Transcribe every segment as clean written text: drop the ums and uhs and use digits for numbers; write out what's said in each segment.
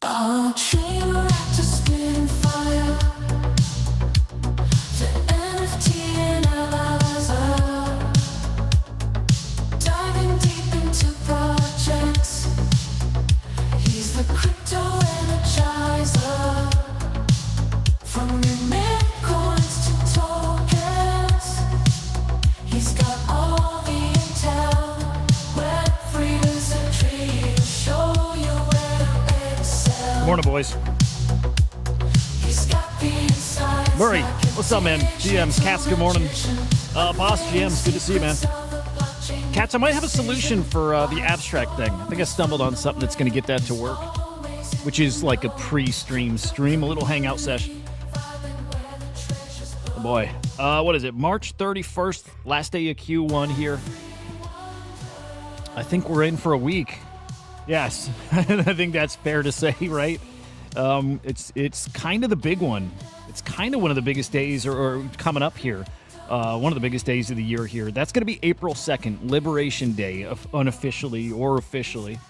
Our train reactor spitting fire. The NFT analyzer, diving deep into projects. He's the crypto energizer. From remit coins to tokens, he's got all the intel. Web3 wizardry to show you where to excel. Morning, boys. Murray, what's up, man? GMs, Cats, good morning. Boss GMs, good to see you, man. Cats, I might have a solution for the abstract thing. I think I stumbled on something that's going to get that to work, which is like a pre-stream stream, a little hangout session. Oh boy. What is it? March 31st, last day of Q1 here. I think we're in for a week. Yes, I think that's fair to say, right? It's kind of the big one. It's kind of one of the biggest days or coming up here. One of the biggest days of the year here. That's going to be April 2nd, Liberation Day, unofficially or officially.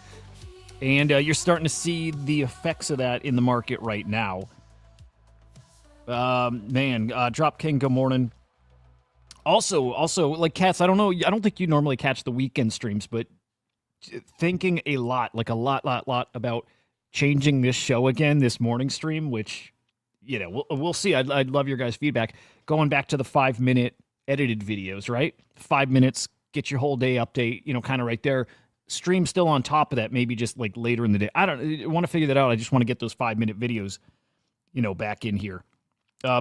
And you're starting to see the effects of that in the market right now. Drop King, good morning. Also, like Cats, I don't know. I don't think you normally catch the weekend streams, but thinking a lot about changing this show again, this morning stream, which, you know, we'll see. I'd love your guys' feedback. Going back to the 5-minute edited videos, right? 5 minutes, get your whole day update, you know, kind of right there. Stream still on top of that, maybe just like later in the day. I want to figure that out. I just want to get those 5-minute videos, you know, back in here.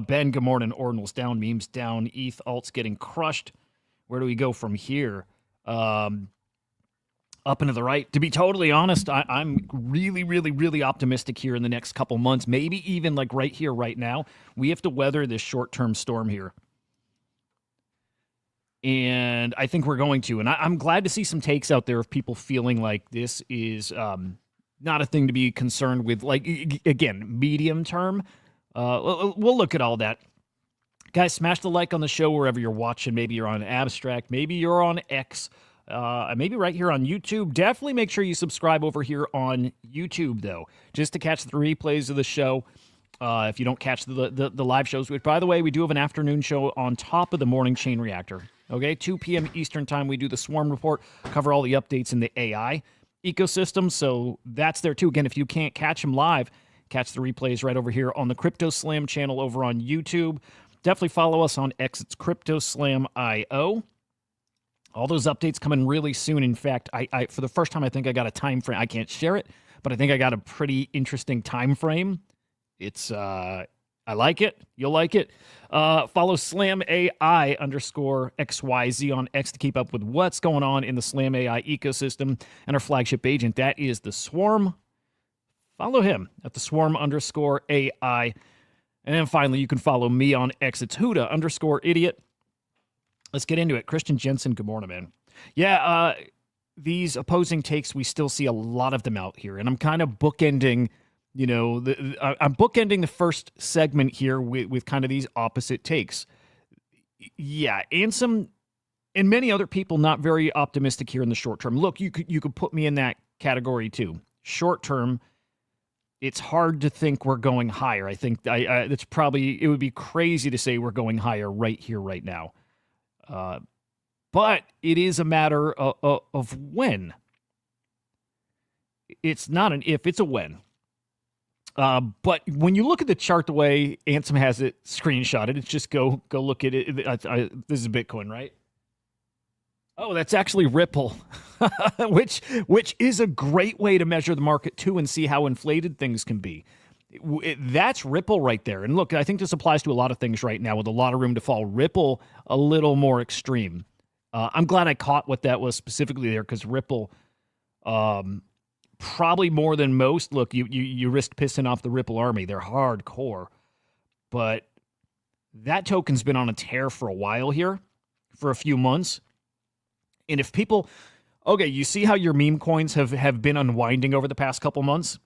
Ben, good morning. Ordinals down, memes down, ETH alts getting crushed. Where do we go from here? Up and to the right. To be totally honest, I'm really optimistic here in the next couple months, maybe even like right here, right now. We have to weather this short-term storm here. And I think we're going to. And I'm glad to see some takes out there of people feeling like this is not a thing to be concerned with. Like, again, medium term. We'll look at all that. Guys, smash the like on the show wherever you're watching. Maybe you're on Abstract. Maybe you're on X. Maybe right here on YouTube. Definitely make sure you subscribe over here on YouTube, though, just to catch the replays of the show. If you don't catch the live shows, which, by the way, we do have an afternoon show on top of the morning Chain Reactor. Okay, 2 p.m. Eastern time, we do the Swarm Report, cover all the updates in the AI ecosystem. So that's there, too. Again, if you can't catch them live, catch the replays right over here on the Crypto Slam channel over on YouTube. Definitely follow us on X. It's Crypto Slam IO. All those updates coming really soon. In fact, I for the first time, I think I got a time frame. I can't share it, but I think I got a pretty interesting time frame. It's I like it. You'll like it. Follow SlamAI_XYZ on X to keep up with what's going on in the Slam AI ecosystem. And our flagship agent, that is the Swarm. Follow him at the Swarm_AI. And then finally, you can follow me on X. It's Hudah_idiot. Let's get into it. Christian Jensen, good morning, man. Yeah, these opposing takes, we still see a lot of them out here. And I'm kind of bookending, you know, I'm bookending the first segment here with kind of these opposite takes. Yeah, and many other people not very optimistic here in the short term. Look, you could put me in that category too. Short term, it's hard to think we're going higher. I think it's probably, it would be crazy to say we're going higher right here, right now. But it is a matter of when. It's not an if, it's a when. But when you look at the chart the way Ansem has it screenshotted, it's just go look at it. This is Bitcoin, right? Oh, that's actually Ripple, which is a great way to measure the market too and see how inflated things can be. That's Ripple right there. And look, I think this applies to a lot of things right now with a lot of room to fall. Ripple, a little more extreme. I'm glad I caught what that was specifically there because Ripple, probably more than most. Look, you risk pissing off the Ripple army. They're hardcore. But that token's been on a tear for a while here, for a few months. And if people, okay, you see how your meme coins have been unwinding over the past couple months?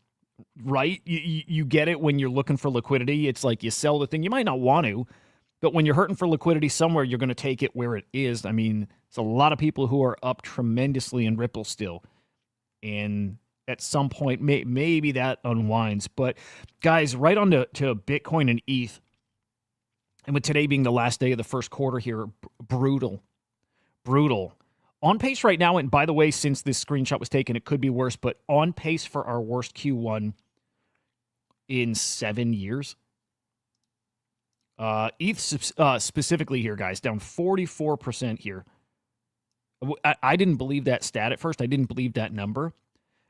Right? You get it when you're looking for liquidity. It's like you sell the thing. You might not want to, but when you're hurting for liquidity somewhere, you're going to take it where it is. I mean, it's a lot of people who are up tremendously in Ripple still. And at some point, maybe that unwinds. But guys, right on to Bitcoin and ETH, and with today being the last day of the first quarter here, brutal. On pace right now, and by the way, since this screenshot was taken, it could be worse, but on pace for our worst Q1 in 7 years. ETH specifically here, guys, down 44% here. I didn't believe that stat at first. I didn't believe that number.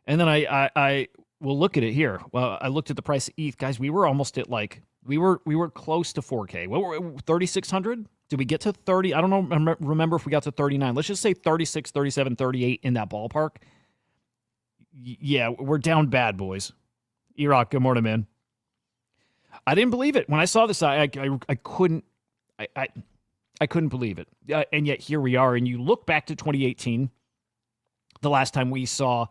And then I will look at it here. Well, I looked at the price of ETH, guys. We were almost at like, we were close to 4K. What were 3,600? Did we get to 30? I don't know. Remember if we got to 39. Let's just say 36, 37, 38 in that ballpark. Yeah, we're down bad, boys. E-Rock, good morning, man. I didn't believe it when I saw this. I couldn't believe it, and yet here we are. And you look back to 2018, the last time we saw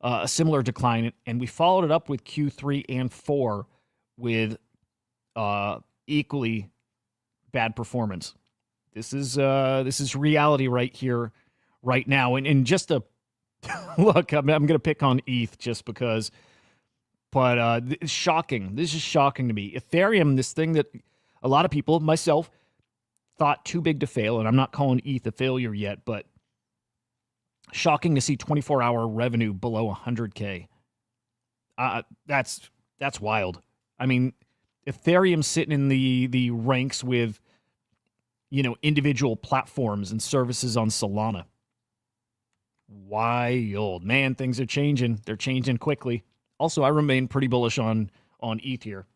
a similar decline, and we followed it up with Q3 and 4 with equally bad performance. This is reality right here, right now. And just to look, I'm going to pick on ETH just because. But it's shocking. This is shocking to me. Ethereum, this thing that a lot of people, myself, thought too big to fail, and I'm not calling ETH a failure yet, but shocking to see 24-hour revenue below 100K. That's wild. I mean, Ethereum sitting in the ranks with, individual platforms and services on Solana. Wild. Man, things are changing. They're changing quickly. Also, I remain pretty bullish on ETH here.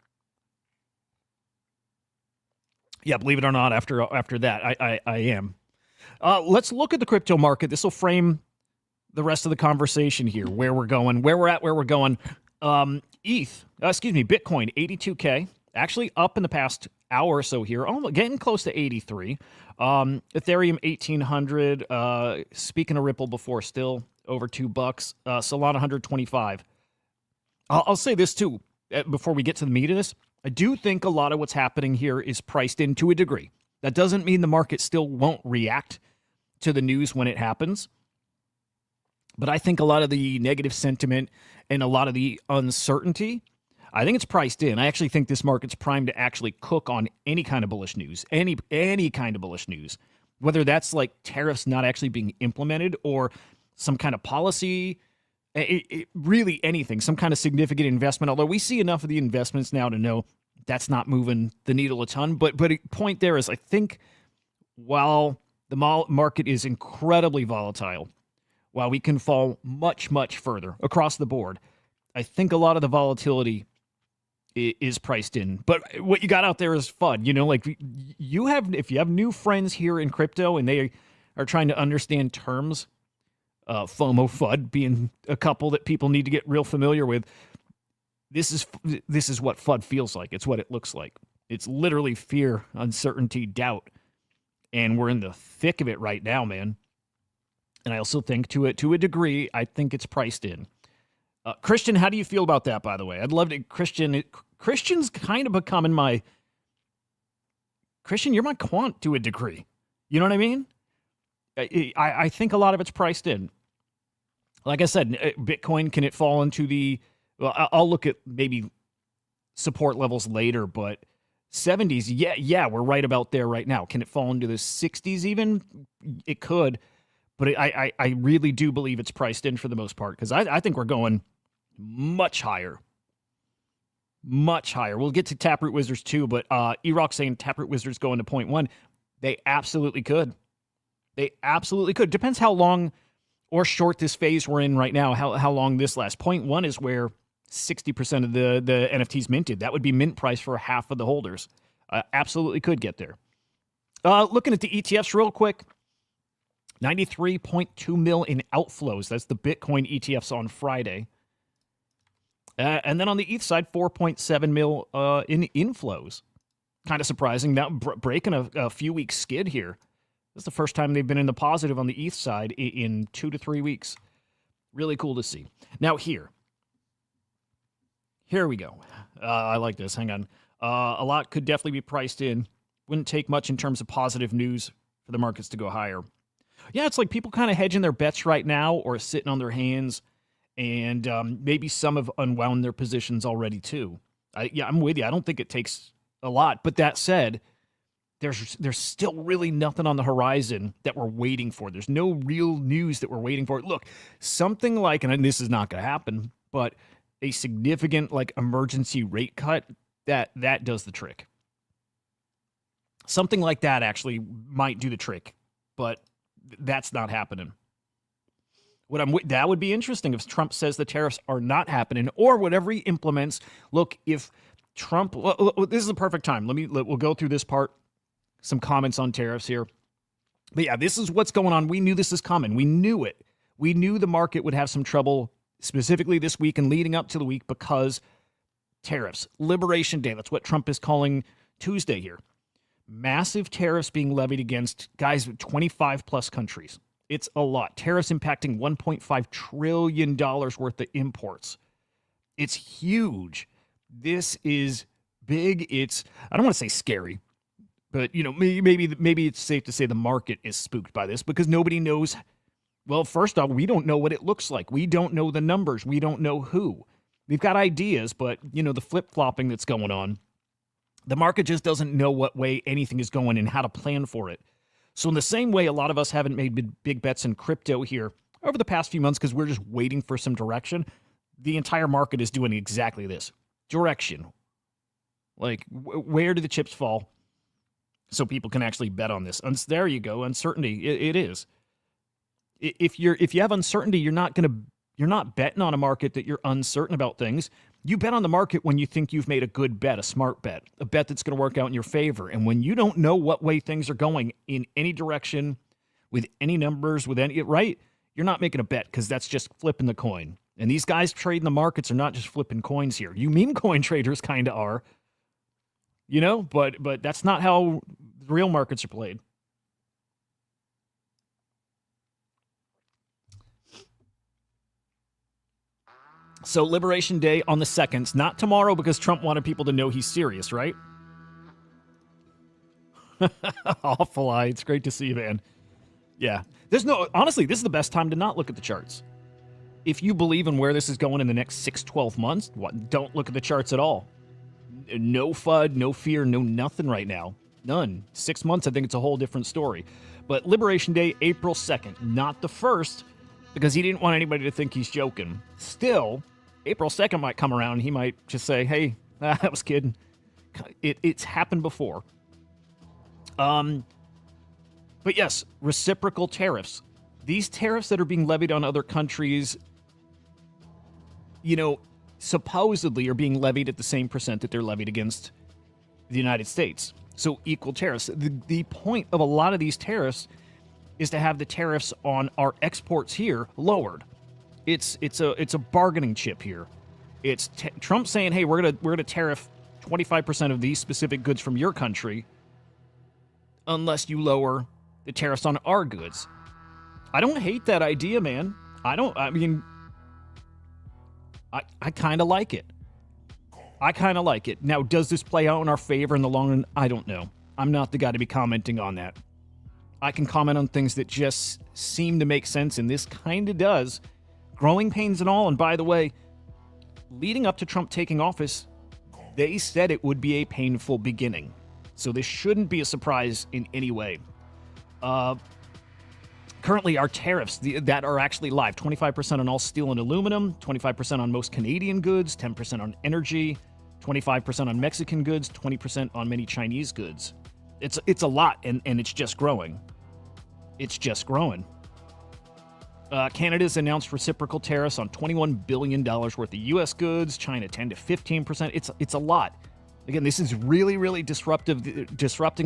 Yeah, believe it or not, after that, I am. Let's look at the crypto market. This will frame the rest of the conversation here, where we're going, where we're at, where we're going. Bitcoin, 82K. Actually up in the past hour or so here, getting close to 83. Ethereum, 1,800. Speaking of Ripple before, still over $2. Solana, 125. I'll say this, too, before we get to the meat of this. I do think a lot of what's happening here is priced in to a degree. That doesn't mean the market still won't react to the news when it happens. But I think a lot of the negative sentiment and a lot of the uncertainty, I think it's priced in. I actually think this market's primed to actually cook on any kind of bullish news, any kind of bullish news, whether that's like tariffs not actually being implemented or some kind of policy. Really anything, some kind of significant investment, although we see enough of the investments now to know that's not moving the needle a ton. But a point there is, I think while the market is incredibly volatile, while we can fall much, much further across the board, I think a lot of the volatility is priced in. But what you got out there is fun. Like if you have new friends here in crypto and they are trying to understand terms, FOMO, FUD being a couple that people need to get real familiar with. This is what FUD feels like. It's what it looks like. It's literally fear, uncertainty, doubt, and we're in the thick of it right now, man. And I also think to a degree, I think it's priced in. Christian, how do you feel about that? By the way, I'd love to. Christian's kind of becoming my Christian. You're my quant to a degree. You know what I mean? I think a lot of it's priced in. Like I said, Bitcoin, can it fall into the... Well, I'll look at maybe support levels later, but 70s, yeah, we're right about there right now. Can it fall into the 60s even? It could, but I really do believe it's priced in for the most part, because I think we're going much higher. Much higher. We'll get to Taproot Wizards too, but E-Rock saying Taproot Wizards going to 0.1. They absolutely could. They absolutely could. Depends how long or short this phase we're in right now, how long this lasts. 0.1 is where 60% of the NFTs minted. That would be mint price for half of the holders. Absolutely could get there. Looking at the ETFs real quick. 93.2 mil in outflows. That's the Bitcoin ETFs on Friday. And then on the ETH side, 4.7 mil in inflows. Kind of surprising. Now breaking a few week skid here. This is the first time they've been in the positive on the ETH side in 2 to 3 weeks. Really cool to see. Now here we go. I like this. Hang on. A lot could definitely be priced in. Wouldn't take much in terms of positive news for the markets to go higher. Yeah, it's like people kind of hedging their bets right now or sitting on their hands and maybe some have unwound their positions already too. I'm with you. I don't think it takes a lot. But that said, there's still really nothing on the horizon that we're waiting for. There's no real news that we're waiting for. Look, something like, and this is not going to happen, but a significant like emergency rate cut, that does the trick. Something like that actually might do the trick, but that's not happening. That would be interesting if Trump says the tariffs are not happening, or whatever he implements. Look, if Trump, this is a perfect time. We'll go through this part. Some comments on tariffs here. But yeah, this is what's going on. We knew this is coming. We knew it. We knew the market would have some trouble, specifically this week and leading up to the week, because tariffs. Liberation Day, that's what Trump is calling Tuesday here. Massive tariffs being levied against, guys, 25 plus countries. It's a lot. Tariffs impacting $1.5 trillion worth of imports. It's huge. This is big. I don't want to say scary, but maybe it's safe to say the market is spooked by this, because nobody knows. Well, first off, we don't know what it looks like. We don't know the numbers. We don't know who. We've got ideas, but the flip-flopping that's going on, the market just doesn't know what way anything is going and how to plan for it. So in the same way, a lot of us haven't made big bets in crypto here over the past few months because we're just waiting for some direction. The entire market is doing exactly this. Direction. Like, where do the chips fall so people can actually bet on this? There you go. Uncertainty. It is. If you have uncertainty, you're not betting on a market that you're uncertain about things. You bet on the market when you think you've made a good bet, a smart bet, a bet that's going to work out in your favor. And when you don't know what way things are going in any direction, with any numbers, right, you're not making a bet, because that's just flipping the coin. And these guys trading the markets are not just flipping coins here. You meme coin traders kind of are, but that's not how the real markets are played. So Liberation Day on the 2nd, not tomorrow, because Trump wanted people to know he's serious, right? Awful eye. It's great to see you, man. Yeah. Honestly, this is the best time to not look at the charts. If you believe in where this is going in the next 6-12 months, don't look at the charts at all. No FUD, no fear, no nothing right now. None. 6 months, I think it's a whole different story. But Liberation Day, April 2nd, not the 1st, because he didn't want anybody to think he's joking. Still, April 2nd might come around and he might just say, hey, I was kidding. It's happened before. But yes, reciprocal tariffs. These tariffs that are being levied on other countries, supposedly are being levied at the same percent that they're levied against the United States. So equal tariffs. The point of a lot of these tariffs is to have the tariffs on our exports here lowered. It's a bargaining chip here. It's Trump saying, "Hey, we're gonna tariff 25% of these specific goods from your country, unless you lower the tariffs on our goods." I don't hate that idea, man. I kind of like it. Now, does this play out in our favor in the long run? I don't know. I'm not the guy to be commenting on that. I can comment on things that just seem to make sense, and this kind of does. Growing pains and all. And by the way, leading up to Trump taking office, they said it would be a painful beginning. So this shouldn't be a surprise in any way. Currently, our tariffs that are actually live, 25% on all steel and aluminum, 25% on most Canadian goods, 10% on energy, 25% on Mexican goods, 20% on many Chinese goods. It's a lot, and it's just growing. It's just growing. Canada's announced reciprocal tariffs on $21 billion worth of U.S. goods, China 10 to 15%. It's a lot. Again, this is really, really disrupting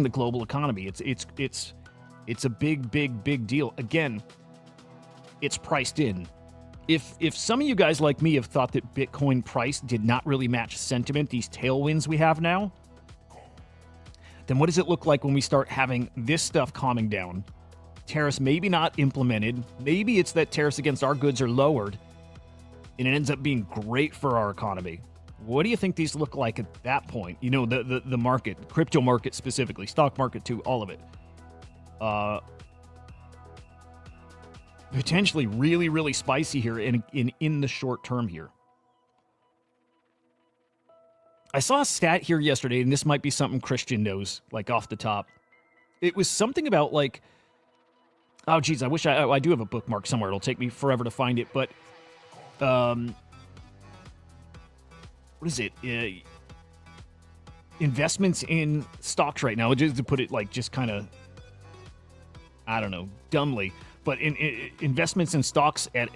the global economy. It's a big deal. Again, it's priced in. If some of you guys like me have thought that Bitcoin price did not really match sentiment, these tailwinds we have now, then what does it look like when we start having this stuff calming down? Tariffs maybe not implemented. Maybe it's that tariffs against our goods are lowered, and it ends up being great for our economy. What do you think these look like at that point? The market, crypto market specifically, stock market too, all of it. potentially really, really spicy here in the short term here. I saw a stat here yesterday, and this might be something Christian knows, like off the top. It was something about like, oh geez, I wish I do have a bookmark somewhere. It'll take me forever to find it, but what is it? Investments in stocks right now, just to put it like just kind of, I don't know, dumbly, but in investments in stocks at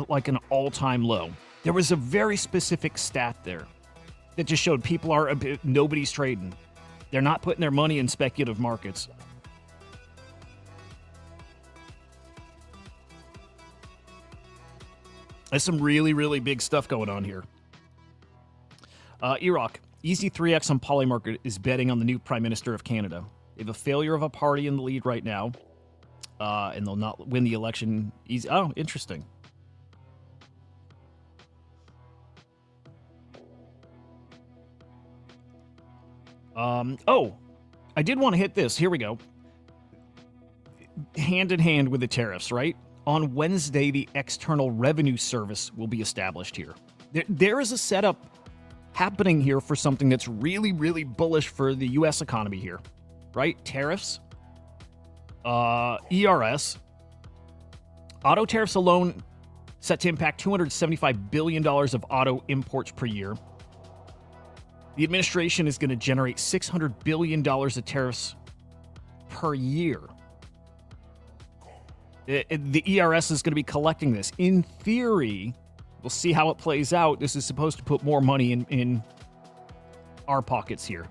like an all-time low. There was a very specific stat there that just showed people are nobody's trading. They're not putting their money in speculative markets. There's some really, really big stuff going on here. Iraq, easy 3x on Polymarket is betting on the new Prime Minister of Canada. They have a failure of a party in the lead right now, and they'll not win the election easy. Oh, interesting. Oh, I did want to hit this. Here we go. Hand in hand with the tariffs, right? On Wednesday, the External Revenue Service will be established here. There is a setup happening here for something that's really, really bullish for the U.S. economy here, right? Tariffs, ERS, auto tariffs alone set to impact $275 billion of auto imports per year. The administration is going to generate $600 billion of tariffs per year. The ERS is going to be collecting this. In theory, we'll see how it plays out. This is supposed to put more money in our pockets here.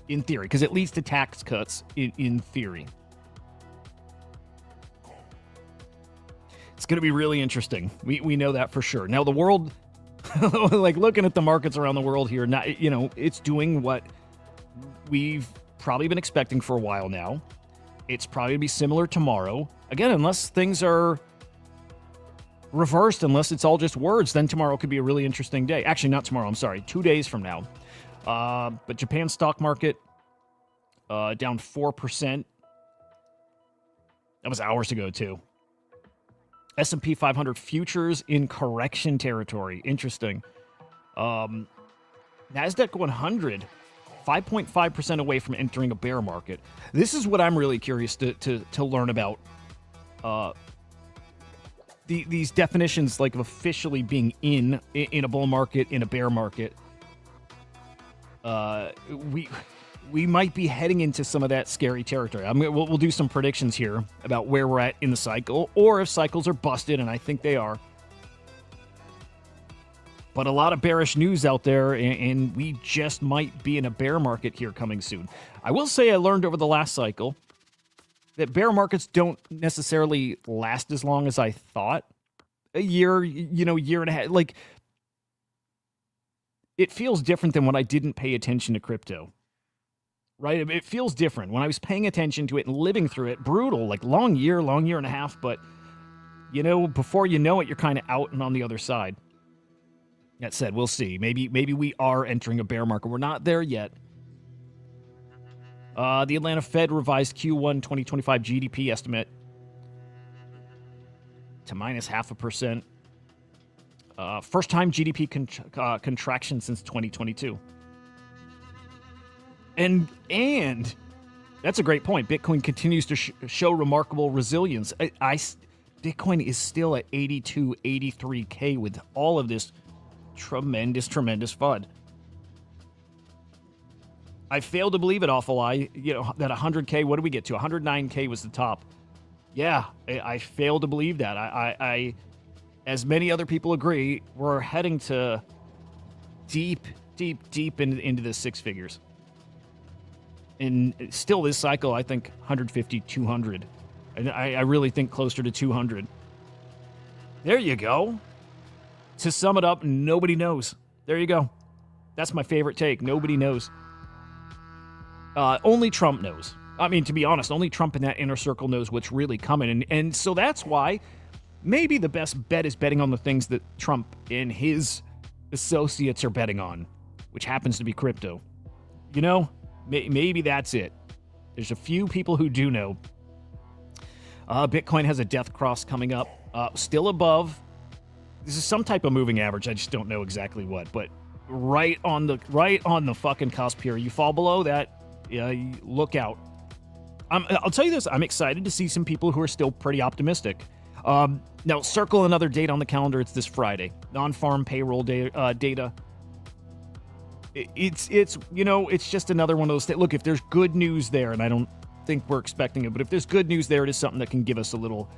In theory, because it leads to tax cuts in theory. It's going to be really interesting. We know that for sure. Now, the world, like looking at the markets around the world here, not, it's doing what we've probably been expecting for a while now. It's probably going to be similar tomorrow. Again, unless things are reversed, unless it's all just words, then tomorrow could be a really interesting day. Actually, not tomorrow, I'm sorry. 2 days from now. But Japan's stock market down 4%. That was hours ago, too. S&P 500 futures in correction territory. Interesting. NASDAQ 100, 5.5% away from entering a bear market. This is what I'm really curious to learn about. These definitions, like of officially being in a bull market, in a bear market. We might be heading into some of that scary territory. We'll do some predictions here about where we're at in the cycle, or if cycles are busted, and I think they are. But a lot of bearish news out there, and we just might be in a bear market here coming soon. I will say I learned over the last cycle that bear markets don't necessarily last as long as I thought. A year, year and a half. Like, it feels different than when I didn't pay attention to crypto. Right? It feels different. When I was paying attention to it and living through it, brutal, like long year and a half, but, before you know it, you're kind of out and on the other side. That said, we'll see. Maybe we are entering a bear market. We're not there yet. The Atlanta Fed revised Q1 2025 GDP estimate to minus 0.5%. First time GDP contraction since 2022. And that's a great point. Bitcoin continues to show remarkable resilience. Bitcoin is still at 82, 83K with all of this tremendous FUD. I fail to believe it, Awful Eye. That 100K, what did we get to? 109K was the top. Yeah, I fail to believe that. I as many other people agree, we're heading to deep into the six figures. And still this cycle, I think 150, 200. And I really think closer to 200. There you go. To sum it up, nobody knows. There you go. That's my favorite take. Nobody knows. Only Trump knows. I mean, to be honest, only Trump in that inner circle knows what's really coming. And so that's why maybe the best bet is betting on the things that Trump and his associates are betting on, which happens to be crypto. Maybe that's it. There's a few people who do know. Bitcoin has a death cross coming up. Still above. This is some type of moving average. I just don't know exactly what, but right on the fucking cusp here. You fall below that, look out. I'll tell you this. I'm excited to see some people who are still pretty optimistic. Now, circle another date on the calendar. It's this Friday. Non-farm payroll data. It's just another one of those things. Look, if there's good news there, and I don't think we're expecting it, but if there's good news there, it is something that can give us a little,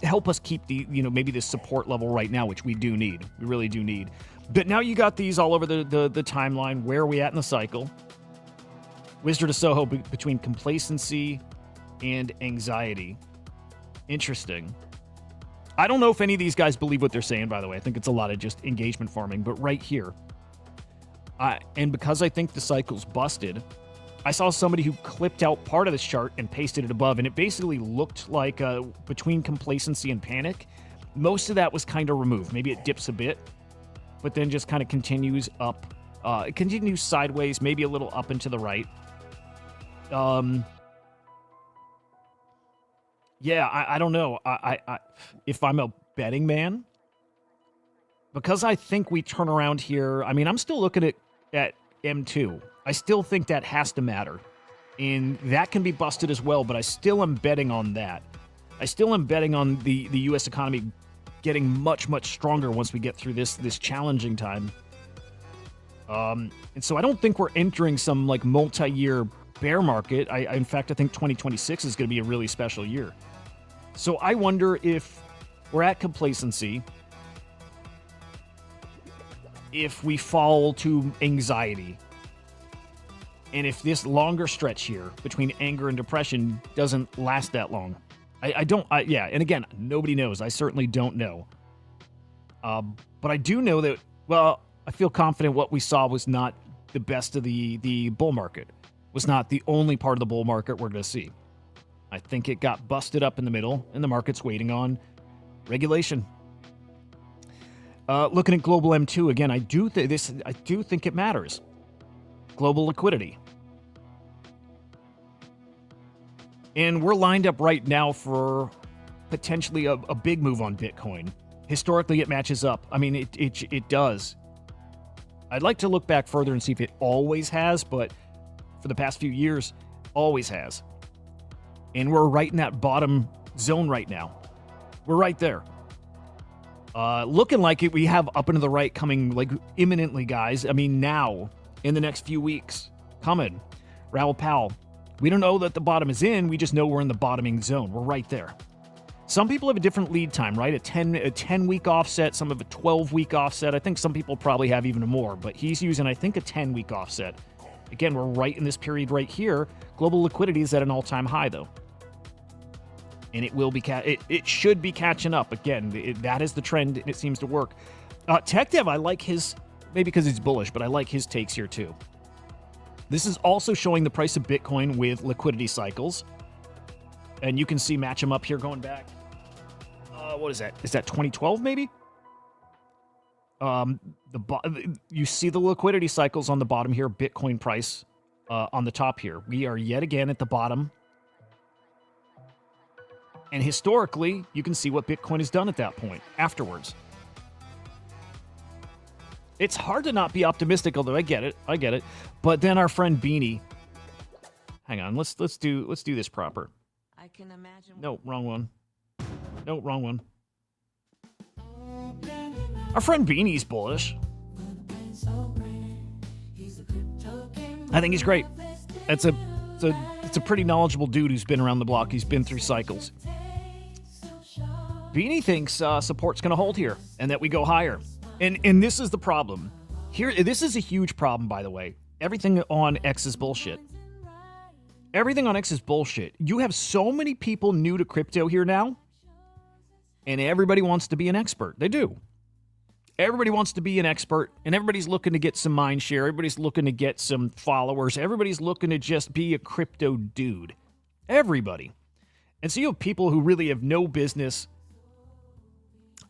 help us keep the, maybe this support level right now, which we do need. We really do need. But now you got these all over the timeline. Where are we at in the cycle? Wizard of Soho between complacency and anxiety. Interesting. I don't know if any of these guys believe what they're saying, by the way. I think it's a lot of just engagement farming. But right here, and because I think the cycle's busted, I saw somebody who clipped out part of this chart and pasted it above, and it basically looked like between complacency and panic, most of that was kind of removed. Maybe it dips a bit, but then just kind of continues up. It continues sideways, maybe a little up and to the right. Yeah, I don't know. I if I'm a betting man, because I think we turn around here. I mean, I'm still looking at M2. I still think that has to matter, and that can be busted as well. But I still am betting on that. I still am betting on the U.S. economy getting much stronger once we get through this challenging time. And so I don't think we're entering some like multi-year bear market. In fact, I think 2026 is going to be a really special year. So I wonder if we're at complacency, if we fall to anxiety, and if this longer stretch here between anger and depression doesn't last that long. Yeah, and again, nobody knows. I certainly don't know. But I do know that, well, I feel confident what we saw was not the best of the bull market, was not the only part of the bull market we're going to see. I think it got busted up in the middle, and the market's waiting on regulation. Looking at global M2 again, I do think it matters. Global liquidity. And we're lined up right now for potentially a big move on Bitcoin. Historically, it matches up. I mean, it does. I'd like to look back further and see if it always has, but for the past few years, always has. And we're right in that bottom zone right now. We're right there. Looking like it, we have up and to the right coming like imminently, guys. I mean, now, in the next few weeks, coming. Raoul Powell. We don't know that the bottom is in. We just know we're in the bottoming zone. We're right there. Some people have a different lead time, right? A 10-week offset. Some have a 12-week offset. I think some people probably have even more, but he's using, I think, a 10-week offset. Again, we're right in this period right here. Global liquidity is at an all-time high, though. And it will be it should be catching up. Again, that is the trend, and it seems to work. Tech Dev, I like his, maybe because he's bullish, but I like his takes here too. This is also showing the price of Bitcoin with liquidity cycles. And you can see match them up here going back. What is that? Is that 2012 maybe? You see the liquidity cycles on the bottom here, Bitcoin price on the top here. We are yet again at the bottom. And historically, you can see what Bitcoin has done at that point afterwards. It's hard to not be optimistic, although I get it. But then our friend Beanie, hang on, let's do this proper. I can imagine. No, wrong one. No, wrong one. Our friend Beanie's bullish. I think he's great. It's a pretty knowledgeable dude who's been around the block. He's been through cycles. Beanie thinks support's going to hold here and that we go higher. And this is the problem. This is a huge problem, by the way. Everything on X is bullshit. Everything on X is bullshit. You have so many people new to crypto here now, and everybody wants to be an expert. They do. Everybody wants to be an expert, and everybody's looking to get some mind share. Everybody's looking to get some followers. Everybody's looking to just be a crypto dude. Everybody. And so you have people who really have no business.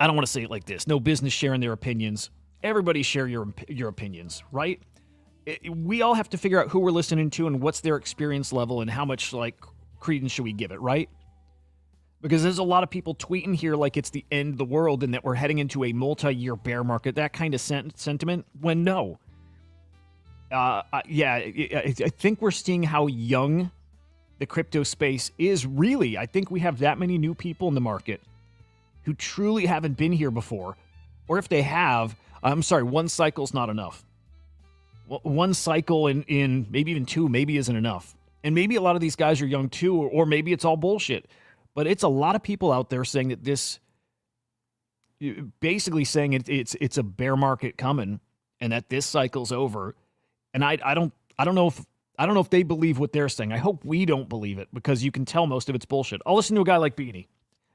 I don't want to say it like this. No business sharing their opinions. Everybody share your opinions, right? We all have to figure out who we're listening to and what's their experience level and how much like credence should we give it, right? Because there's a lot of people tweeting here like it's the end of the world and that we're heading into a multi-year bear market, that kind of sentiment, when no. I think we're seeing how young the crypto space is really. I think we have that many new people in the market who truly haven't been here before. Or if they have, I'm sorry, one cycle's not enough. One cycle in maybe even two maybe isn't enough. And maybe a lot of these guys are young too, or maybe it's all bullshit. But it's a lot of people out there saying that this, basically saying it's a bear market coming and that this cycle's over. And I don't know if they believe what they're saying. I hope we don't believe it, because you can tell most of it's bullshit. I'll listen to a guy like Beanie.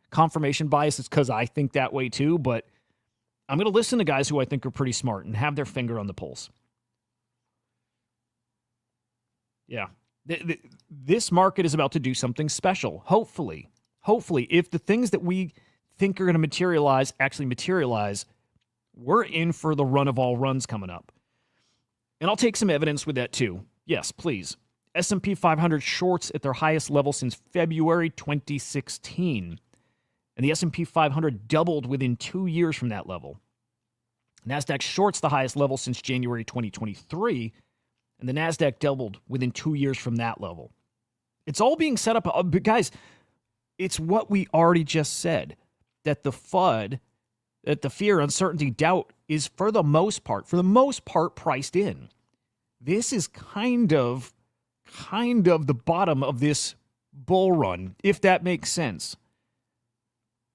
Confirmation bias is because I think that way too, but I'm going to listen to guys who I think are pretty smart and have their finger on the pulse. Yeah. This market is about to do something special. Hopefully, if the things that we think are going to materialize actually materialize, we're in for the run of all runs coming up. And I'll take some evidence with that too. Yes, please. S&P 500 shorts at their highest level since February 2016. And the S&P 500 doubled within 2 years from that level. NASDAQ shorts the highest level since January 2023. And the NASDAQ doubled within 2 years from that level. It's all being set up. But guys, it's what we already just said. That the FUD, that the fear, uncertainty, doubt is for the most part priced in. This is kind of the bottom of this bull run, if that makes sense.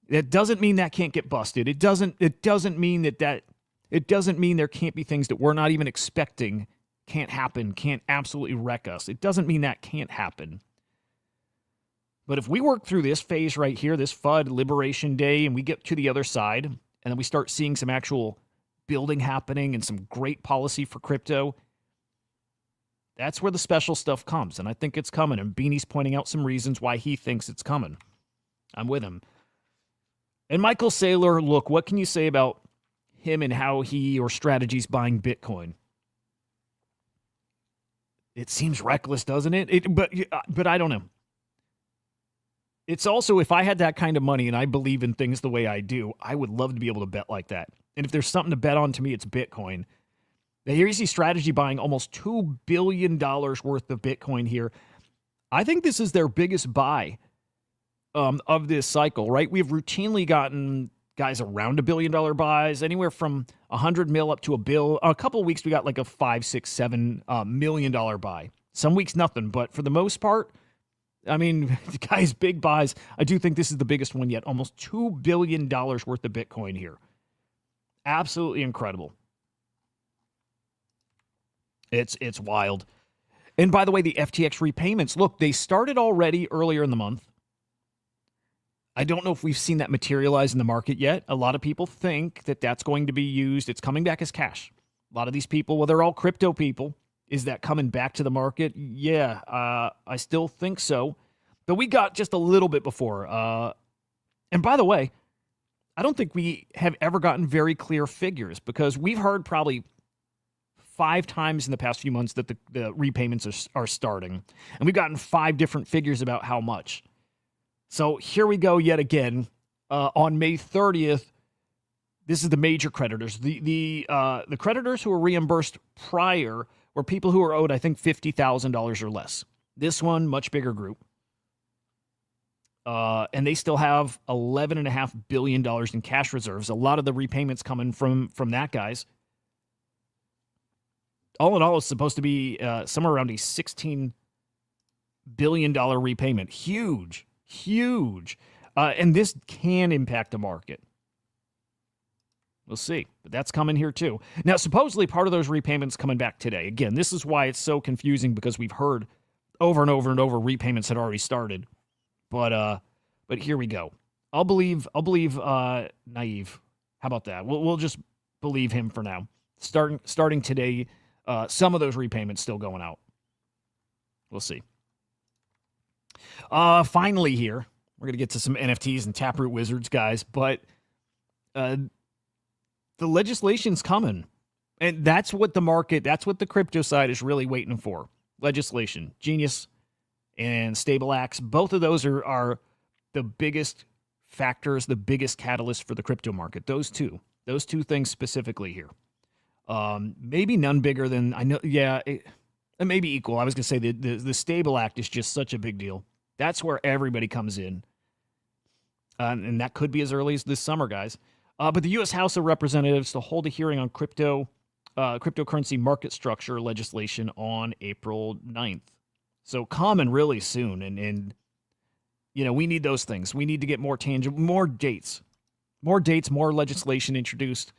That doesn't mean that can't get busted. It doesn't mean it doesn't mean there can't be things that we're not even expecting can't happen, can't absolutely wreck us. It doesn't mean that can't happen. But if we work through this phase right here, this FUD Liberation Day, and we get to the other side, and then we start seeing some actual building happening and some great policy for crypto, that's where the special stuff comes. And I think it's coming. And Beanie's pointing out some reasons why he thinks it's coming. I'm with him. And Michael Saylor, look, what can you say about him and how he or strategies buying Bitcoin? It seems reckless, doesn't it? But I don't know. It's also, if I had that kind of money and I believe in things the way I do, I would love to be able to bet like that. And if there's something to bet on, to me, it's Bitcoin. Now, here you see strategy buying almost $2 billion worth of Bitcoin here. I think this is their biggest buy of this cycle, right? We've routinely gotten guys around $1 billion buys, anywhere from 100 mil up to $1 billion. A couple of weeks we got like a $5, $6, $7 million buy. Some weeks nothing, but for the most part, I mean, guys, big buys. I do think this is the biggest one yet. Almost $2 billion worth of Bitcoin here. Absolutely incredible. It's wild. And by the way, the FTX repayments, look, they started already earlier in the month. I don't know if we've seen that materialize in the market yet. A lot of people think that that's going to be used. It's coming back as cash. A lot of these people, well, they're all crypto people. Is that coming back to the market? Yeah, I still think so. But we got just a little bit before. And by the way, I don't think we have ever gotten very clear figures, because we've heard probably 5 times in the past few months that the repayments are starting. And we've gotten 5 different figures about how much. So here we go yet again. On May 30th, this is the major creditors. The creditors who were reimbursed prior were people who were owed, I think, $50,000 or less. This one, much bigger group. And they still have $11.5 billion in cash reserves. A lot of the repayments coming from that, guys. All in all, it's supposed to be somewhere around a $16 billion repayment. Huge. And this can impact the market. We'll see. But that's coming here too. Now, supposedly part of those repayments coming back today. Again, this is why it's so confusing, because we've heard over and over repayments had already started. But here we go. I'll believe Naive. How about that? We'll just believe him for now. Starting today, some of those repayments still going out. We'll see. Finally here, we're going to get to some NFTs and Taproot Wizards, guys, but the legislation's coming. And that's what the crypto side is really waiting for. Legislation. Genius and StableX, both of those are the biggest factors, the biggest catalyst for the crypto market. Those two things specifically here. Maybe none bigger than I know. Yeah, it may be equal. I was gonna say the Stable Act is just such a big deal. That's where everybody comes in, and that could be as early as this summer, guys. But the U.S. House of Representatives to hold a hearing on cryptocurrency market structure legislation on April 9th. So coming really soon, and you know, we need those things. We need to get more tangible, more dates, more legislation introduced.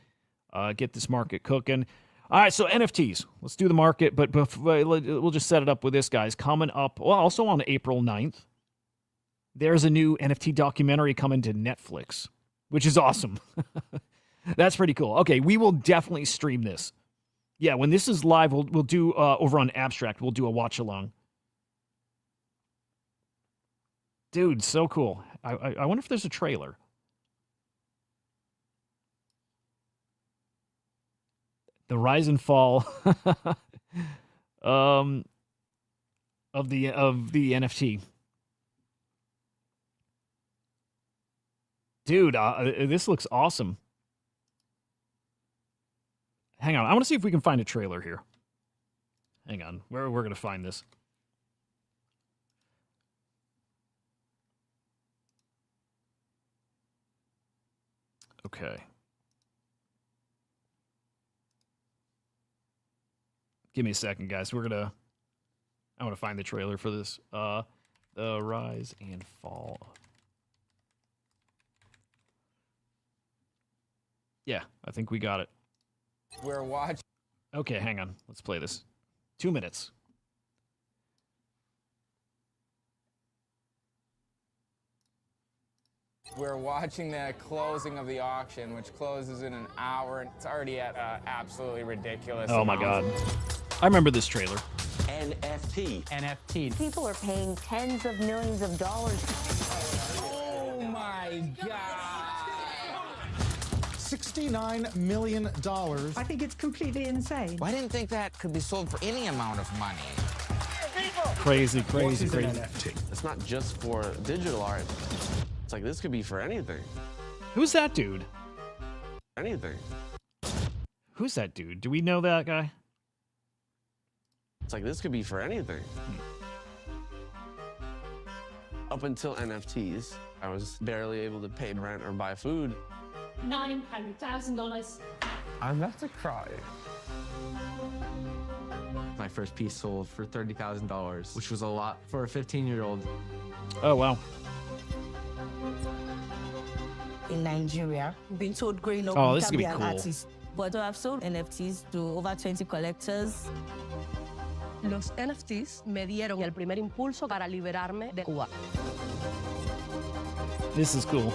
Get this market cooking. All right, so NFTs. Let's do the market, but we'll just set it up with this, guys. Coming up, well, also on April 9th, there's a new NFT documentary coming to Netflix, which is awesome. That's pretty cool. Okay, we will definitely stream this. Yeah, when this is live, we'll do over on Abstract. We'll do a watch along. Dude, so cool. I wonder if there's a trailer. The rise and fall of the NFT. Dude, this looks awesome. Hang on, I want to see if we can find a trailer here. Hang on, we're going to find this. Okay. Give me a second, guys. I want to find the trailer for this. The rise and fall. Yeah, I think we got it. We're watching. Okay, hang on. Let's play this. 2 minutes. We're watching the closing of the auction, which closes in an hour, and it's already at absolutely ridiculous. Oh my God. I remember this trailer. NFT. People are paying tens of millions of dollars. Oh my God. $69 million. I think it's completely insane. I didn't think that could be sold for any amount of money. Crazy. NFT. It's not just for digital art. It's like, this could be for anything. Who's that dude? Anything. Who's that dude? Do we know that guy? It's like, this could be for anything. Up until NFTs, I was barely able to pay rent or buy food. $900,000. I'm about to cry. My first piece sold for $30,000, which was a lot for a 15-year-old. Oh, wow. In Nigeria, been told growing up, Oh, this is you gonna can be an cool. artist. But I've sold NFTs to over 20 collectors. Los NFTs me dieron el primer impulso para liberarme de Cuba. This is cool.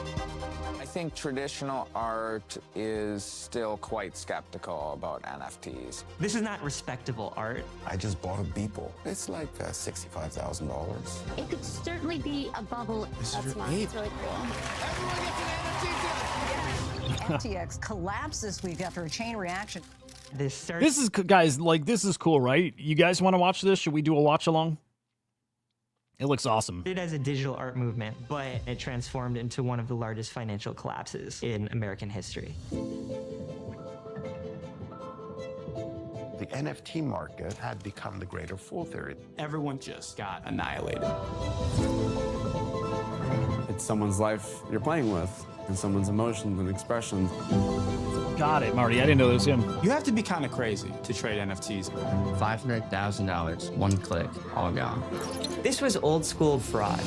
I think traditional art is still quite skeptical about NFTs. This is not respectable art. I just bought a Beeple. It's like $65,000. It could certainly be a bubble. This is That's your it's really cool. FTX collapsed this week after a chain reaction. This is, guys, like, this is cool, right? You guys want to watch this? Should we do a watch along? It looks awesome. It as a digital art movement, but it transformed into one of the largest financial collapses in American history. The NFT market had become the greater fool theory. Everyone just got annihilated. It's someone's life you're playing with, and someone's emotions and expressions. Got it, Marty. I didn't know it was him. You have to be kind of crazy to trade NFTs. $500,000, one click, all gone. This was old school fraud.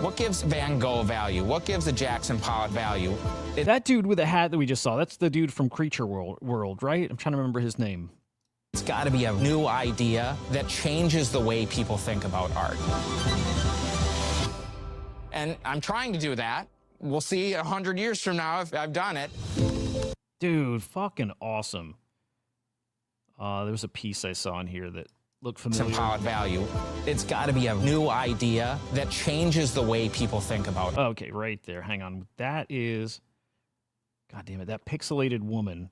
What gives Van Gogh value? What gives a Jackson Pollock value? That dude with the hat that we just saw, that's the dude from Creature World, right? I'm trying to remember his name. It's got to be a new idea that changes the way people think about art. And I'm trying to do that. We'll see 100 years from now if I've done it. Dude, fucking awesome. There was a piece I saw in here that looked familiar. Pollock value. It's got to be a new idea that changes the way people think about it. Okay, right there. Hang on. That is, God damn it, that pixelated woman.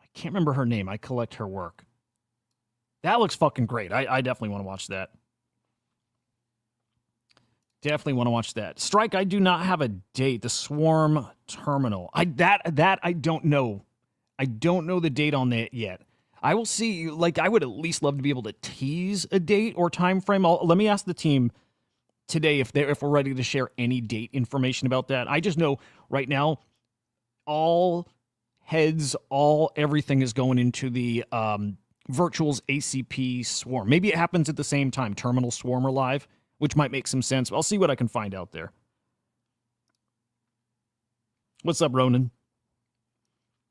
I can't remember her name. I collect her work. That looks fucking great. I definitely want to watch that. Definitely want to watch that. Strike, I do not have a date. The Swarm Terminal. I don't know. I don't know the date on that yet. I will see. Like, I would at least love to be able to tease a date or time frame. Let me ask the team today if we're ready to share any date information about that. I just know right now, all everything is going into the Virtuals ACP Swarm. Maybe it happens at the same time, Terminal Swarm or Live, which might make some sense. I'll see what I can find out there. What's up, Ronan?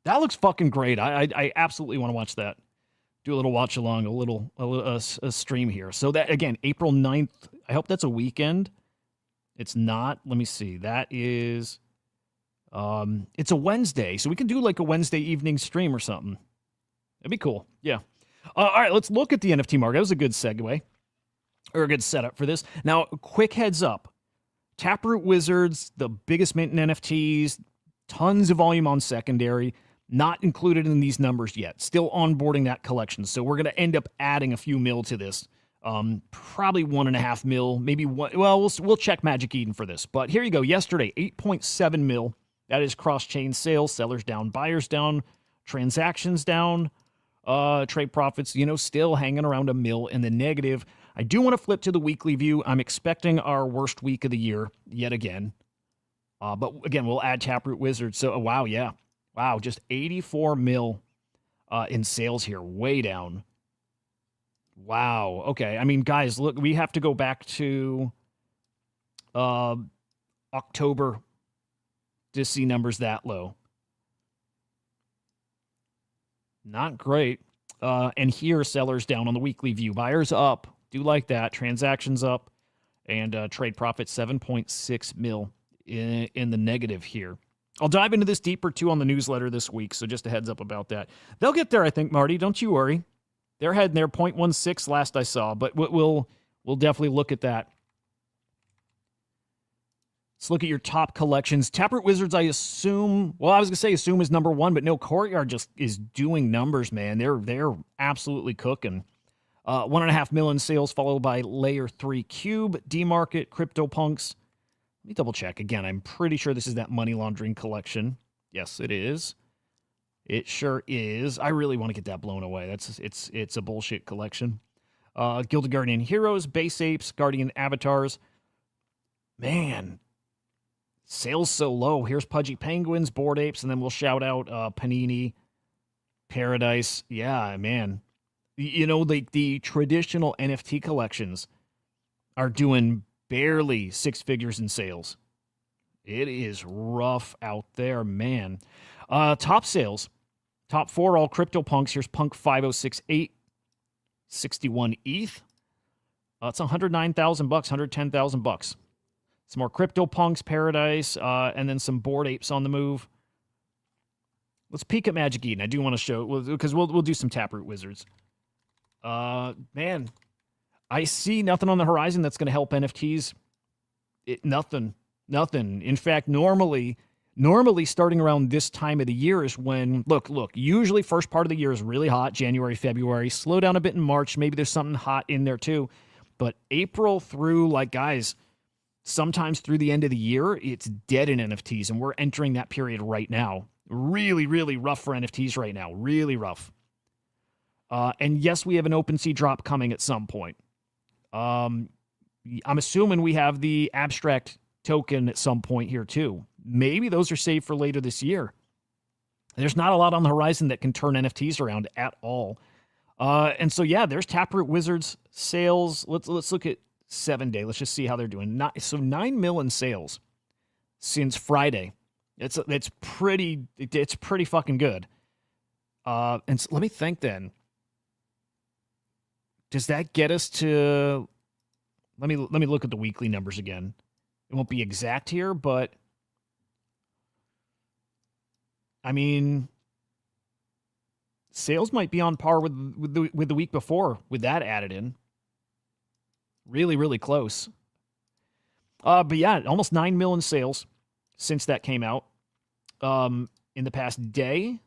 That looks fucking great. I absolutely want to watch that. Do a little watch along, a stream here. So that, again, April 9th. I hope that's a weekend. It's not. Let me see. That is, it's a Wednesday. So we can do like a Wednesday evening stream or something. That'd be cool. Yeah. All right, let's look at the NFT market. That was a good segue. Or a good setup for this. Now, quick heads up. Taproot Wizards, the biggest mint in NFTs, tons of volume on secondary, not included in these numbers yet. Still onboarding that collection. So we're going to end up adding a few mil to this. Probably 1.5 mil, maybe one. Well, we'll check Magic Eden for this. But here you go. Yesterday, 8.7 mil. That is cross-chain sales. Sellers down, buyers down, transactions down. Trade profits, still hanging around a mil in the negative. I do want to flip to the weekly view. I'm expecting our worst week of the year yet again. But again, we'll add Taproot Wizards. So, wow, yeah. Wow, just 84 mil in sales here. Way down. Wow. Okay. I mean, guys, look, we have to go back to October to see numbers that low. Not great. And here, sellers down on the weekly view. Buyers up. Do like that. Transactions up. And trade profit 7.6 mil in the negative here. I'll dive into this deeper, too, on the newsletter this week. So just a heads up about that. They'll get there, I think, Marty. Don't you worry. They're heading there. 0.16 last I saw. But we'll definitely look at that. Let's look at your top collections. Taproot Wizards, I assume. Well, I was going to say assume is number one, but no, Courtyard just is doing numbers, man. They're absolutely cooking. 1.5 million sales, followed by Layer 3 Cube, D-Market, CryptoPunks. Let me double check. Again, I'm pretty sure this is that money laundering collection. Yes, it is. It sure is. I really want to get that blown away. It's a bullshit collection. Gilded Guardian Heroes, Base Apes, Guardian Avatars. Man. Sales so low. Here's Pudgy Penguins, Bored Apes, and then we'll shout out Panini, Paradise. Yeah, man. The traditional NFT collections are doing barely six figures in sales. It is rough out there, man. Top sales. Top four, all CryptoPunks. Here's Punk 5068, 61 ETH. It's $109,000, $110,000. Some more CryptoPunks, Paradise, and then some Bored Apes on the move. Let's peek at Magic Eden. I do want to show, because we'll do some Taproot Wizards. Man, I see nothing on the horizon that's going to help NFTs. Nothing. In fact, normally starting around this time of the year is when, look, usually first part of the year is really hot, January, February, slow down a bit in March. Maybe there's something hot in there too. But April through, guys, sometimes through the end of the year, it's dead in NFTs, and we're entering that period right now. Really, really rough for NFTs right now. Really rough. And yes, we have an OpenSea drop coming at some point. I'm assuming we have the abstract token at some point here too. Maybe those are saved for later this year. There's not a lot on the horizon that can turn NFTs around at all. And so, yeah, there's Taproot Wizards sales. Let's look at 7 day. Let's just see how they're doing. 9 mil in sales since Friday. It's pretty fucking good. And so let me think then. Does that get us to? Let me look at the weekly numbers again. It won't be exact here, but I mean, sales might be on par with the week before with that added in. Really, really close. But yeah, almost 9 mil in sales since that came out. In the past day,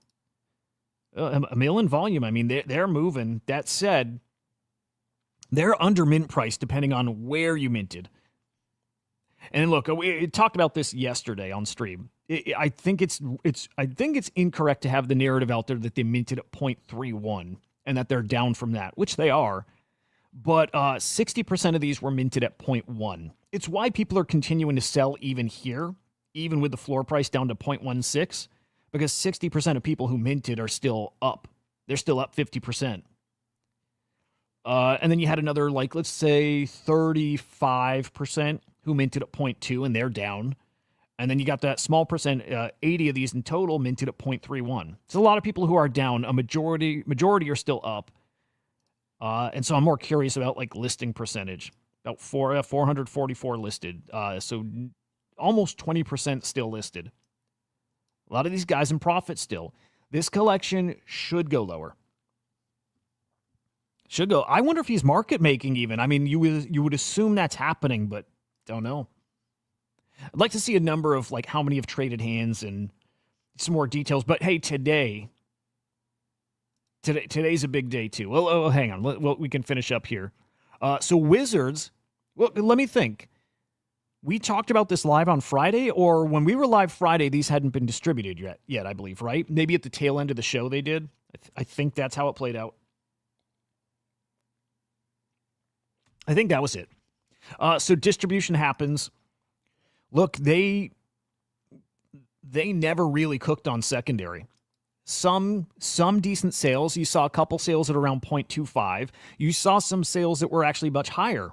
a mil in volume. I mean, they're moving. That said, they're under mint price depending on where you minted. And look, we talked about this yesterday on stream. I think it's incorrect to have the narrative out there that they minted at 0.31 and that they're down from that, which they are. But 60% of these were minted at 0.1. It's why people are continuing to sell even here, even with the floor price down to 0.16, because 60% of people who minted are still up. They're still up 50%. And then you had another, like, let's say 35% who minted at 0.2, and they're down. And then you got that small percent, 80 of these in total minted at 0.31. It's a lot of people who are down. A majority are still up. And so I'm more curious about, like, listing percentage. About 444 listed. So almost 20% still listed. A lot of these guys in profit still. This collection should go lower. Should go. I wonder if he's market making even. I mean, you would assume that's happening, but don't know. I'd like to see a number of, like, how many have traded hands and some more details. But hey, today's a big day too. Well, hang on. We can finish up here. So Wizards. Well, let me think. We talked about this live on Friday, or when we were live Friday, these hadn't been distributed yet, I believe, right? Maybe at the tail end of the show they did. I think that's how it played out. I think that was it. So distribution happens. Look, they never really cooked on secondary. Some decent sales. You saw a couple sales at around 0.25. You saw some sales that were actually much higher.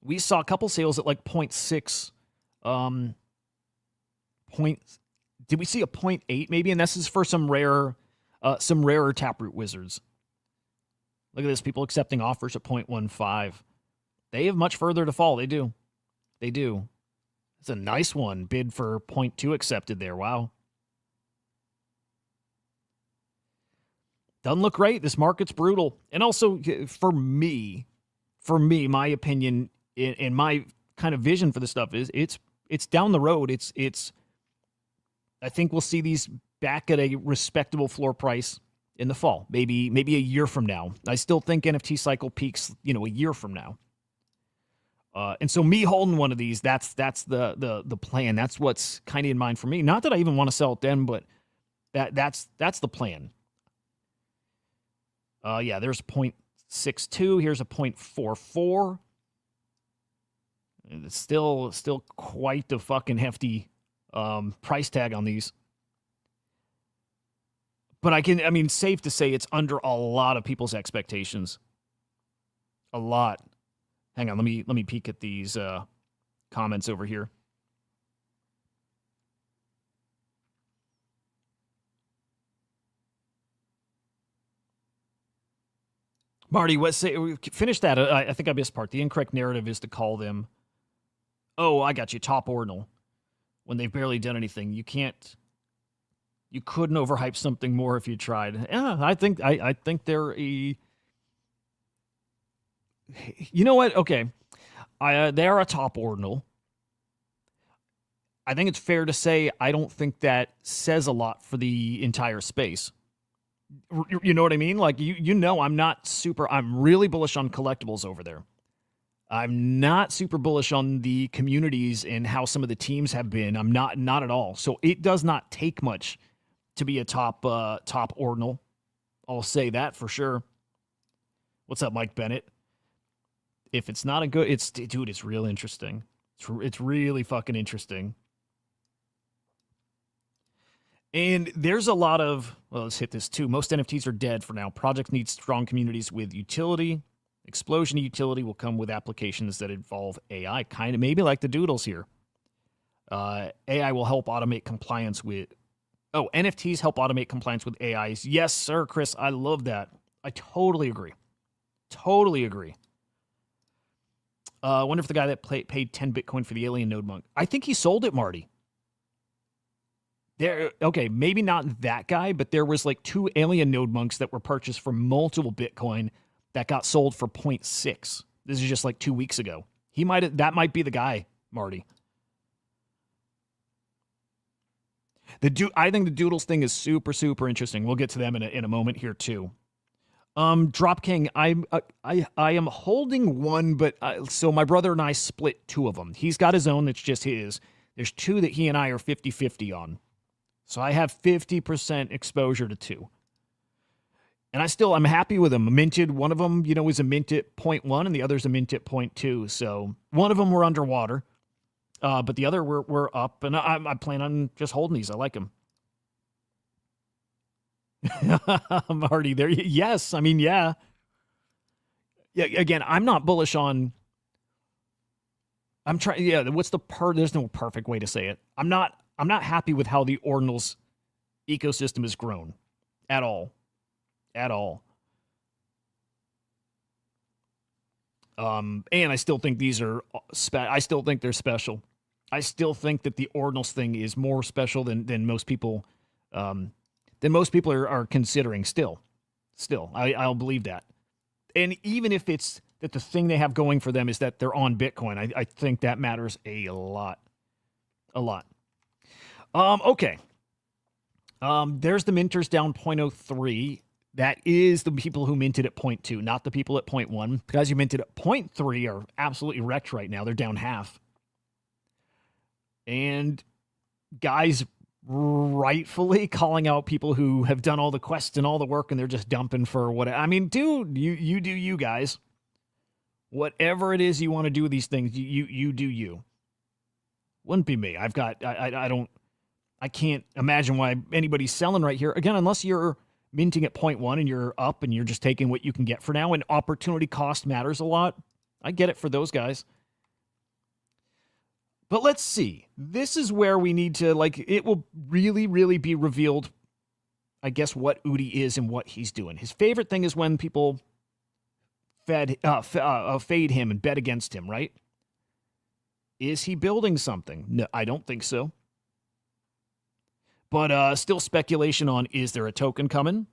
We saw a couple sales at like 0.6. Did we see a 0.8 maybe? And this is for some rarer Taproot Wizards. Look at this. People accepting offers at 0.15. They have much further to fall. They do. It's a nice one. Bid for 0.2 accepted there. Wow. Doesn't look great. This market's brutal. And also, for me, my opinion and my kind of vision for this stuff is it's down the road. It's I think we'll see these back at a respectable floor price in the fall. Maybe a year from now. I still think NFT cycle peaks, a year from now. And so me holding one of these, that's the plan. That's what's kind of in mind for me. Not that I even want to sell it then, but that's the plan. Yeah, there's 0.62. Here's a 0.44. It's still quite the fucking hefty price tag on these. But safe to say it's under a lot of people's expectations. A lot. Hang on, let me peek at these comments over here. Marty, finish that. I think I missed part. The incorrect narrative is to call them, oh, I got you, top ordinal, when they've barely done anything. You couldn't overhype something more if you tried. Yeah, I think they're a... You know what? Okay. They are a top ordinal. I think it's fair to say I don't think that says a lot for the entire space. You know what I mean? Like, I'm really bullish on collectibles over there. I'm not super bullish on the communities and how some of the teams have been. I'm not at all. So it does not take much to be a top ordinal. I'll say that for sure. What's up, Mike Bennett? If it's not a good, dude, it's real interesting. It's really fucking interesting. And there's a lot of, well, let's hit this too. Most NFTs are dead for now. Projects need strong communities with utility. Explosion of utility will come with applications that involve AI, kind of maybe like the doodles here. AI will help automate compliance with, NFTs help automate compliance with AIs. Yes, sir, Chris, I love that. I totally agree. I wonder if the guy that paid 10 Bitcoin for the alien node monk. I think he sold it, Marty. Maybe not that guy, but there was like 2 alien node monks that were purchased for multiple Bitcoin that got sold for 0.6. This is just like 2 weeks ago. That might be the guy, Marty. I think the Doodles thing is super, super interesting. We'll get to them in a moment here too. Drop King, I am holding one, but so my brother and I split 2 of them. He's got his own that's just his. There's 2 that he and I are 50-50 on. So I have 50% exposure to 2. And I'm happy with them. Minted, one of them, is a mint at 0.1 and the other's a mint at 0.2. So one of them we're underwater, but the other we're up. And I plan on just holding these. I like them. I'm already there. Yes, I mean, yeah. Yeah. Again, I'm not bullish on. I'm trying. Yeah. There's no perfect way to say it. I'm not happy with how the ordinals ecosystem has grown at all. At all. And I still think these are I still think they're special. I still think that the ordinals thing is more special than most people are considering. Still, I'll believe that. And even if it's that the thing they have going for them is that they're on Bitcoin, I think that matters a lot. Okay. There's the minters down 0.03. That is the people who minted at 0.2, not the people at 0.1. The guys who minted at 0.3 are absolutely wrecked right now. They're down half. And guys rightfully calling out people who have done all the quests and all the work and they're just dumping for what. I mean, dude, you do you guys. Whatever it is you want to do with these things, you do you. Wouldn't be me. I can't imagine why anybody's selling right here. Again, unless you're minting at 0.1 and you're up and you're just taking what you can get for now, and opportunity cost matters a lot. I get it for those guys. But let's see. This is where we need to, it will really, really be revealed, I guess, what Udi is and what he's doing. His favorite thing is when people fade him and bet against him, right? Is he building something? No, I don't think so. But still speculation on, is there a token coming?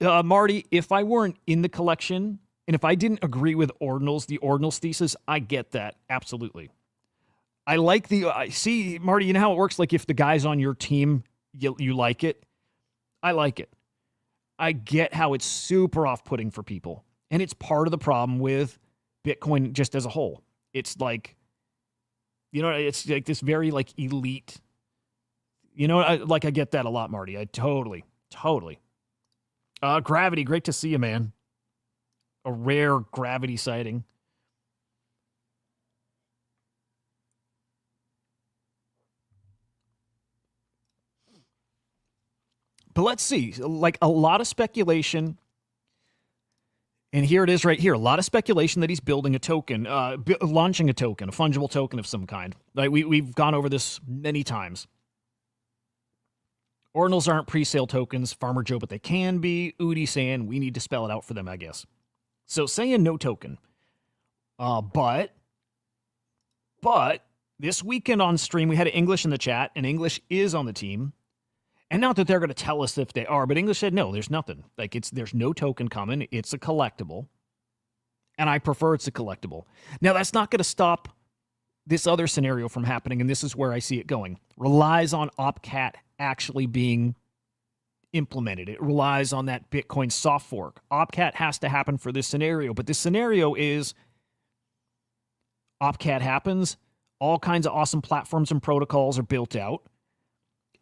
Marty, if I weren't in the collection, and if I didn't agree with the Ordinals thesis, I get that. Absolutely. I like see, Marty, you know how it works? Like if the guy's on your team, you like it. I like it. I get how it's super off-putting for people. And it's part of the problem with Bitcoin just as a whole. It's like, it's like this very elite, I get that a lot, Marty. I totally. Gravity, great to see you, man. A rare gravity sighting. But let's see, a lot of speculation. And here it is right here. A lot of speculation that he's building a token, launching a token, a fungible token of some kind. We've gone over this many times. Ordinals aren't pre-sale tokens, Farmer Joe, but they can be. Udi saying we need to spell it out for them, I guess. So saying no token. But this weekend on stream, we had English in the chat, and English is on the team. And not that they're going to tell us if they are, but English said, no, there's nothing. There's no token coming. It's a collectible. And I prefer it's a collectible. Now, that's not going to stop this other scenario from happening, and this is where I see it going. Relies on OpCat actually being implemented. It relies on that Bitcoin soft fork. OpCat has to happen for this scenario, but this scenario is OpCat happens, all kinds of awesome platforms and protocols are built out,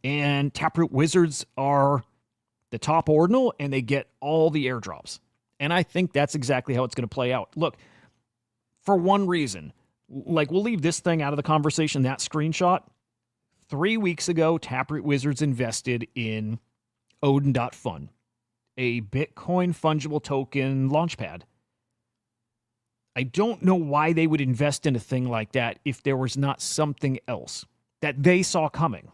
and Taproot Wizards are the top ordinal, and they get all the airdrops. And I think that's exactly how it's going to play out. Look, for one reason, we'll leave this thing out of the conversation, that screenshot. 3 weeks ago, Taproot Wizards invested in Odin.fun, a Bitcoin fungible token launchpad. I don't know why they would invest in a thing like that if there was not something else that they saw coming.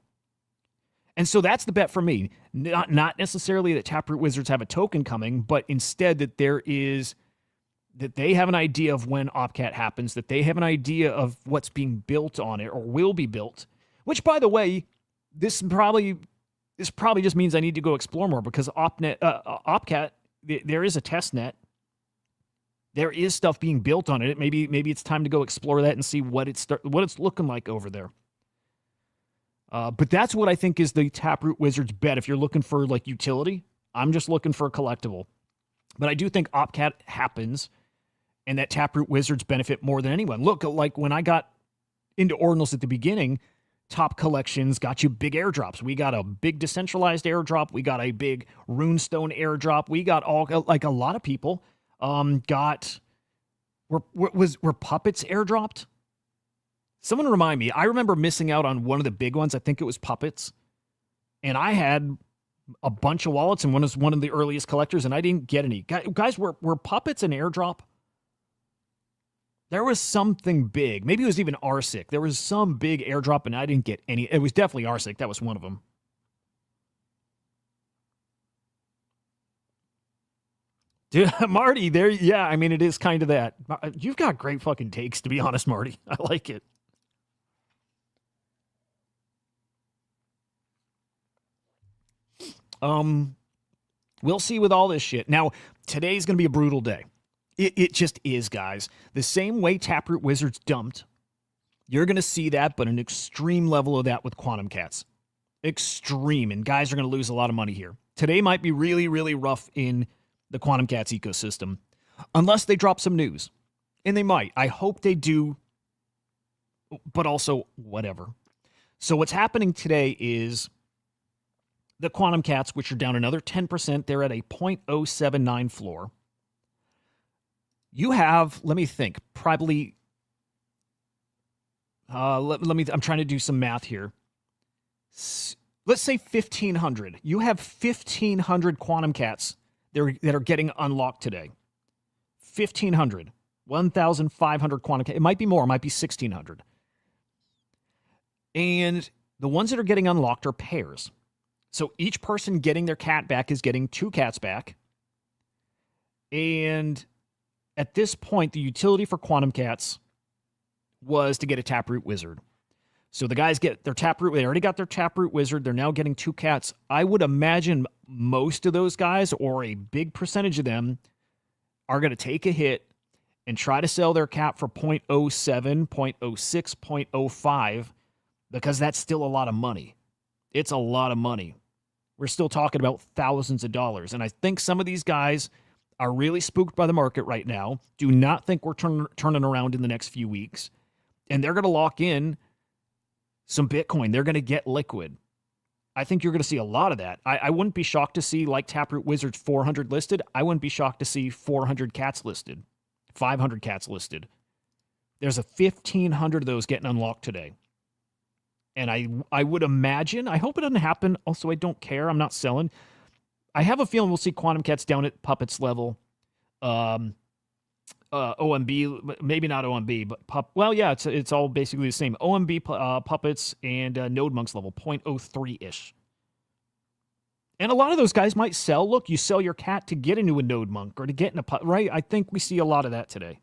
And so that's the bet for me. Not necessarily that Taproot Wizards have a token coming, but instead that they have an idea of when OpCat happens, that they have an idea of what's being built on it or will be built, which, by the way, this probably just means I need to go explore more, because OpCat, there is a test net. There is stuff being built on it. Maybe it's time to go explore that and see what it's looking like over there. But that's what I think is the Taproot Wizards bet. If you're looking for utility, I'm just looking for a collectible. But I do think OpCat happens and that Taproot Wizards benefit more than anyone. Look, like when I got into Ordinals at the beginning, Top Collections got you big airdrops. We got a big decentralized airdrop. We got a big Runestone airdrop. We got all, like a lot of people were Puppets airdropped? Someone remind me. I remember missing out on one of the big ones. I think it was Puppets. And I had a bunch of wallets and was one of the earliest collectors, and I didn't get any. Guys, were Puppets an airdrop? There was something big. Maybe it was even RSIC. There was some big airdrop, and I didn't get any. It was definitely RSIC. That was one of them. Dude, Marty, there, yeah, I mean, it is kind of that. You've got great fucking takes, to be honest, Marty. I like it. We'll see with all this shit. Now, today's going to be a brutal day. It just is, guys. The same way Taproot Wizards dumped, you're going to see that, but an extreme level of that with Quantum Cats. Extreme, and guys are going to lose a lot of money here. Today might be really, really rough in the Quantum Cats ecosystem, unless they drop some news. And they might. I hope they do, but also whatever. So what's happening today is the Quantum Cats, which are down another 10%, they're at a 0.079 floor. You have, let me think, probably, I'm trying to do some math here. Let's say 1,500. You have 1,500 Quantum Cats that are getting unlocked today. 1,500. 1,500 Quantum Cats. It might be more. It might be 1,600. And the ones that are getting unlocked are pairs. So each person getting their cat back is getting 2 cats back. And at this point, the utility for Quantum Cats was to get a Taproot Wizard. So the guys get their Taproot. They already got their Taproot Wizard. They're now getting 2 cats. I would imagine most of those guys, or a big percentage of them, are going to take a hit and try to sell their cat for 0.07, 0.06, 0.05, because that's still a lot of money. It's a lot of money. We're still talking about thousands of dollars. And I think some of these guys are really spooked by the market right now. Do not think we're turning around in the next few weeks. And they're going to lock in some Bitcoin. They're going to get liquid. I think you're going to see a lot of that. I wouldn't be shocked to see, like Taproot Wizards, 400 listed. I wouldn't be shocked to see 400 cats listed, 500 cats listed. There's a 1,500 of those getting unlocked today. And I would imagine, I hope it doesn't happen. Also, I don't care. I'm not selling. I have a feeling we'll see Quantum Cats down at Puppets level. OMB, maybe not OMB, but well, yeah, it's all basically the same. OMB Puppets and Node Monks level, 0.03-ish. And a lot of those guys might sell. Look, you sell your cat to get into a Node Monk or to get in a pup, right? I think we see a lot of that today.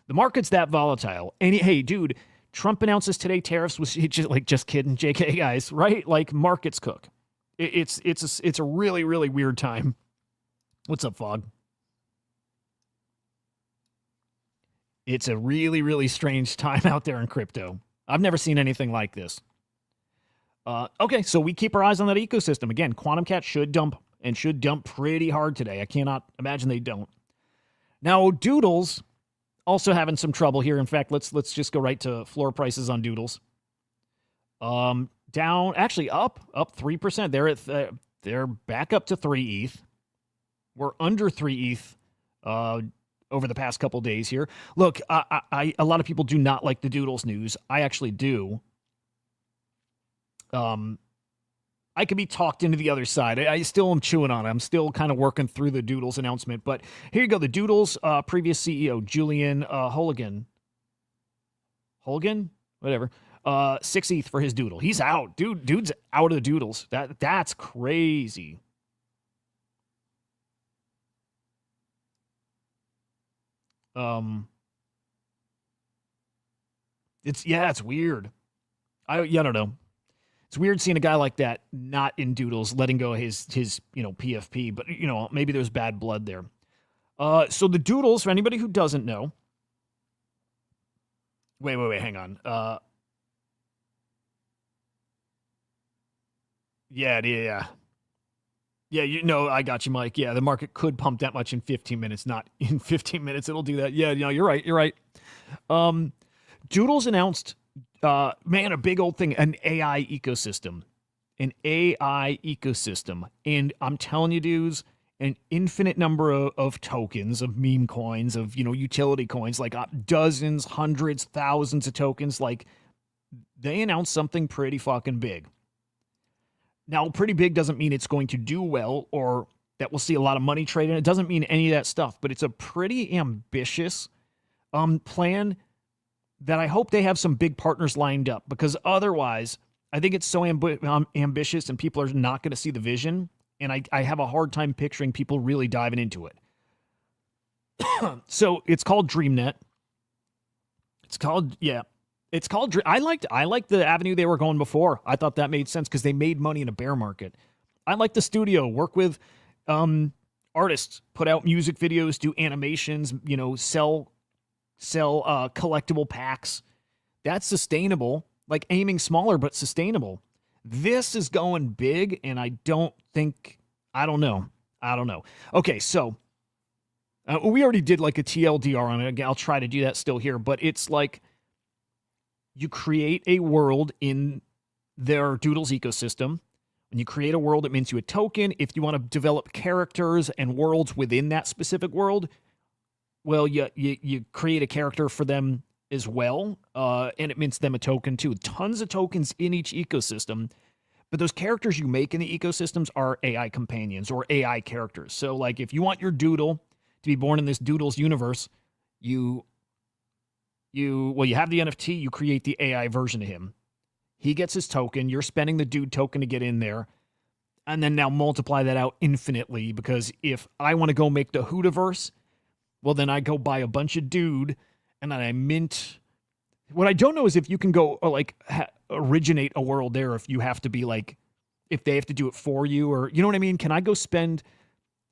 The market's that volatile. And hey, dude, Trump announces today tariffs was just kidding, JK guys, right? Like markets cook. It's a really, really weird time. What's up, Fog? It's a really, really strange time out there in crypto. I've never seen anything like this. Okay, so we keep our eyes on that ecosystem. Again, Quantum Cat should dump pretty hard today. I cannot imagine they don't. Now, Doodles also having some trouble here. In fact, let's just go right to floor prices on Doodles. Down, actually up 3%. They're back up to 3 ETH. We're under 3 ETH over the past couple days here. Look, a lot of people do not like the Doodles news. I actually do. I could be talked into the other side. I still am chewing on it. I'm still kind of working through the Doodles announcement. But here you go. The Doodles previous CEO, Julian Hooligan. Hooligan? Whatever. 6 ETH for his Doodle. He's out. Dude's out of the Doodles. That's crazy. It's weird. I don't know. It's weird seeing a guy like that not in Doodles, letting go of his PFP, but maybe there's bad blood there. So the Doodles, for anybody who doesn't know, wait, hang on. Yeah, yeah. Yeah, you know, I got you, Mike. Yeah, the market could pump that much in 15 minutes. Not in 15 minutes, it'll do that. Yeah, you know, you're right. You're right. Doodles announced, man, a big old thing, an AI ecosystem. An AI ecosystem. And I'm telling you, dudes, an infinite number of tokens, of meme coins, of, you know, utility coins, like dozens, hundreds, thousands of tokens. Like, they announced something pretty fucking big. Now, pretty big doesn't mean it's going to do well or that we'll see a lot of money traded. It doesn't mean any of that stuff, but it's a pretty ambitious plan that I hope they have some big partners lined up, because otherwise, I think it's so ambitious and people are not going to see the vision. And I have a hard time picturing people really diving into it. So it's called DreamNet. I liked the avenue they were going before. I thought that made sense because they made money in a bear market. I like the studio, work with artists, put out music videos, do animations, you know, sell collectible packs. That's sustainable, like aiming smaller but sustainable. This is going big, and I don't know. Okay, so we already did like a TLDR on it. I'll try to do that still here, but it's like, you create a world in their Doodles ecosystem. When you create a world, it means you a token. If you want to develop characters and worlds within that specific world, well, you create a character for them as well, and it mints them a token too. Tons of tokens in each ecosystem, but those characters you make in the ecosystems are AI companions or AI characters. So, like, if you want your Doodle to be born in this Doodles universe, you have the NFT, you create the AI version of him. He gets his token, you're spending the dude token to get in there, and then now multiply that out infinitely, because if I want to go make the Hudaverse, well, then I go buy a bunch of dude, and then I mint. What I don't know is if you can go, originate a world there, if you have to be like, if they have to do it for you, or, you know what I mean? Can I go spend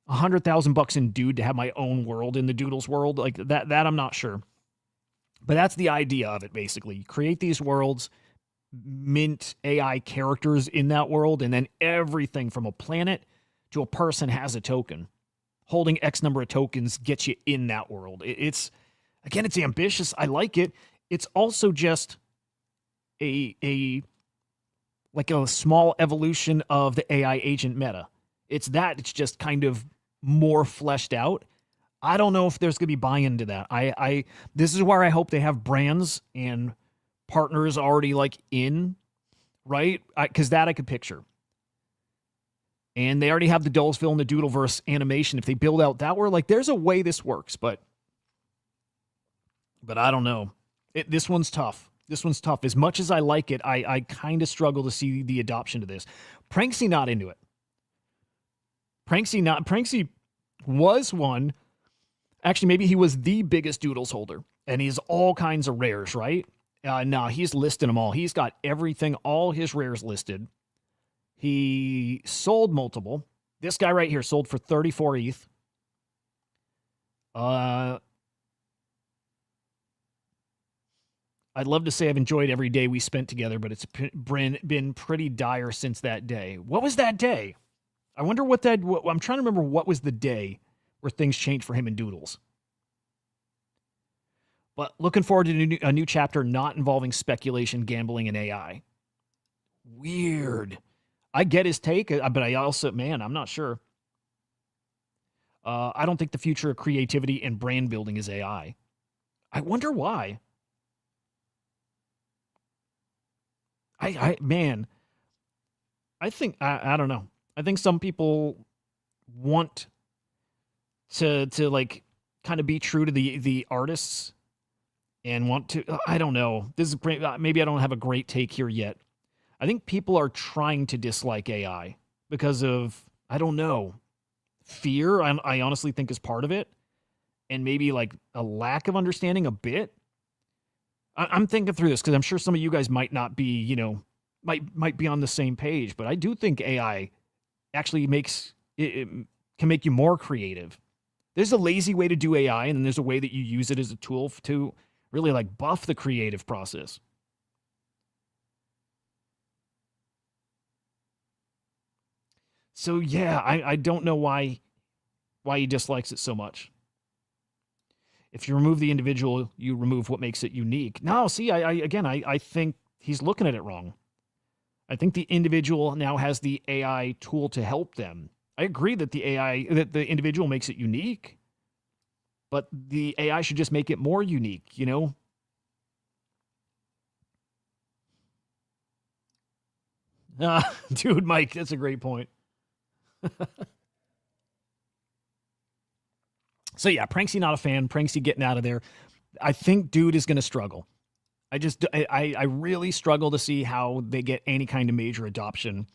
$100,000 in dude to have my own world in the Doodles world? Like, that I'm not sure. But that's the idea of it, basically. You create these worlds, mint AI characters in that world, and then everything from a planet to a person has a token. Holding X number of tokens gets you in that world. It's ambitious. I like it. It's also just a small evolution of the AI agent meta. It's just kind of more fleshed out. I don't know if there's going to be buy-in to that. This is where I hope they have brands and partners already like in, right? Because that I could picture. And they already have the Dullsville and the Doodleverse animation. If they build out that world, like, there's a way this works, but I don't know. This one's tough. This one's tough. As much as I like it, I kind of struggle to see the adoption to this. Pranksy not into it. Pranksy was one. Actually, maybe he was the biggest Doodles holder, and he's all kinds of rares, right? No, he's listing them all. He's got everything, all his rares listed. He sold multiple. This guy right here sold for 34 ETH. I'd love to say I've enjoyed every day we spent together, but it's been pretty dire since that day. What was that day? I wonder I'm trying to remember what was the day where things changed for him in Doodles. But looking forward to a new chapter not involving speculation, gambling, and AI. Weird. I get his take, but I also, I'm not sure. I don't think the future of creativity and brand building is AI. I wonder why. I think, I don't know. I think some people want to like kind of be true to the artists and want to, I don't know. This is maybe I don't have a great take here yet. I think people are trying to dislike AI because of, I don't know, fear. I honestly think is part of it, and maybe like a lack of understanding a bit. I'm thinking through this because I'm sure some of you guys might not be, might be on the same page, but I do think AI actually can make you more creative. There's a lazy way to do AI, and then there's a way that you use it as a tool to really like buff the creative process. So yeah, I don't know why he dislikes it so much. If you remove the individual, you remove what makes it unique. No, see, I think he's looking at it wrong. I think the individual now has the AI tool to help them. I agree that the individual makes it unique, but the AI should just make it more unique, you know? Dude, Mike, that's a great point. So yeah, Pranksy not a fan. Pranksy getting out of there. I think dude is going to struggle. I really struggle to see how they get any kind of major adoption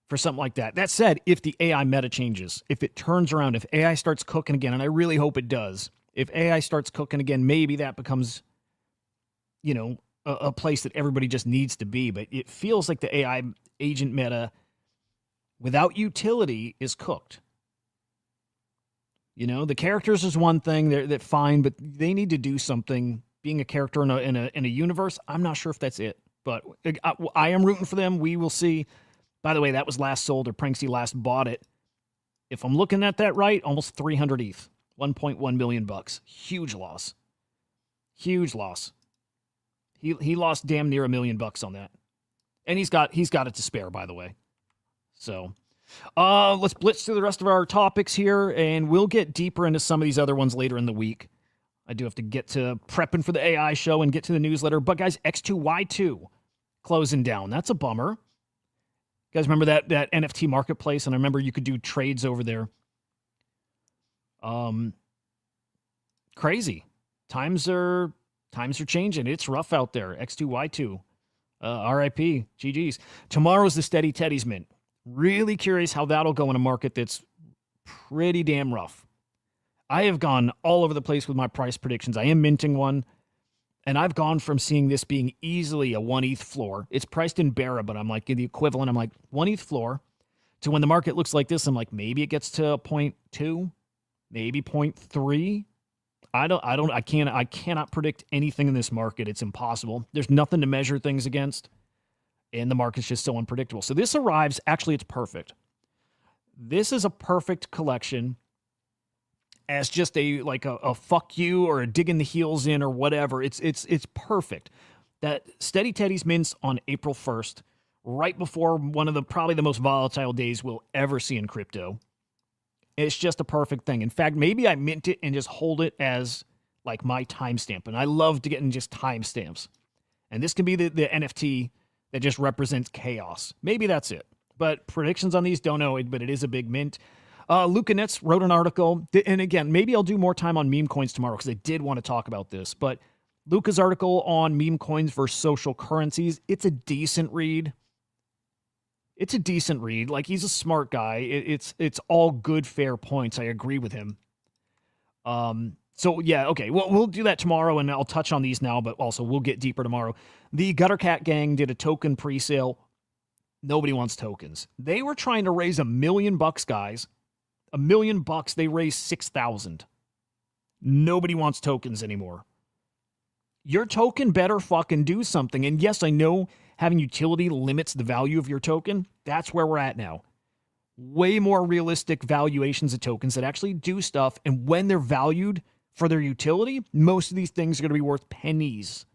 for something like that. That said, if the AI meta changes, if it turns around, if AI starts cooking again, and I really hope it does, if AI starts cooking again, maybe that becomes, you know, a place that everybody just needs to be. But it feels like the AI agent meta without utility is cooked. You know, the characters is one thing, they're fine, but they need to do something. Being a character in a universe, I'm not sure if that's it. But I am rooting for them. We will see. By the way, that was last sold, or Pranksy last bought it. If I'm looking at that right, almost 300 ETH, 1.1 million bucks. Huge loss. Huge loss. He lost damn near $1 million on that, and he's got it to spare, by the way. So. Let's blitz through the rest of our topics here, and we'll get deeper into some of these other ones later in the week. I do have to get to prepping for the AI show and get to the newsletter. But guys, X2Y2 closing down. That's a bummer. You guys remember that NFT marketplace? And I remember you could do trades over there. Crazy. Times are changing. It's rough out there. X2Y2. RIP. GG's. Tomorrow's the Steady Teddy's mint. Really curious how that'll go in a market that's pretty damn rough. I have gone all over the place with my price predictions. I am minting one, and I've gone from seeing this being easily a 1 ETH floor. It's priced in Barra, but I'm like, the equivalent, I'm like, 1 ETH floor, to when the market looks like this, I'm like, maybe it gets to 0.2, maybe 0.3. I cannot predict anything in this market. It's impossible. There's nothing to measure things against. And the market's just so unpredictable. So this arrives, actually, it's perfect. This is a perfect collection as just a fuck you or a digging the heels in or whatever. It's perfect. That Steady Teddy's mints on April 1st, right before one of probably the most volatile days we'll ever see in crypto. It's just a perfect thing. In fact, maybe I mint it and just hold it as like my timestamp. And I love to get in just timestamps. And this can be the NFT that just represents chaos. Maybe that's it. But predictions on these, don't know it, but it is a big mint. Luca Nets wrote an article. And again, maybe I'll do more time on meme coins tomorrow because I did want to talk about this. But Luca's article on meme coins versus social currencies, it's a decent read. It's a decent read. Like, he's a smart guy. It's all good, fair points. I agree with him. So, yeah, okay. Well, we'll do that tomorrow, and I'll touch on these now, but also we'll get deeper tomorrow. The Gutter Cat Gang did a token pre-sale. Nobody wants tokens. They were trying to raise $1 million, guys. $1 million. They raised 6,000. Nobody wants tokens anymore. Your token better fucking do something. And yes, I know having utility limits the value of your token. That's where we're at now. Way more realistic valuations of tokens that actually do stuff. And when they're valued for their utility, most of these things are going to be worth pennies.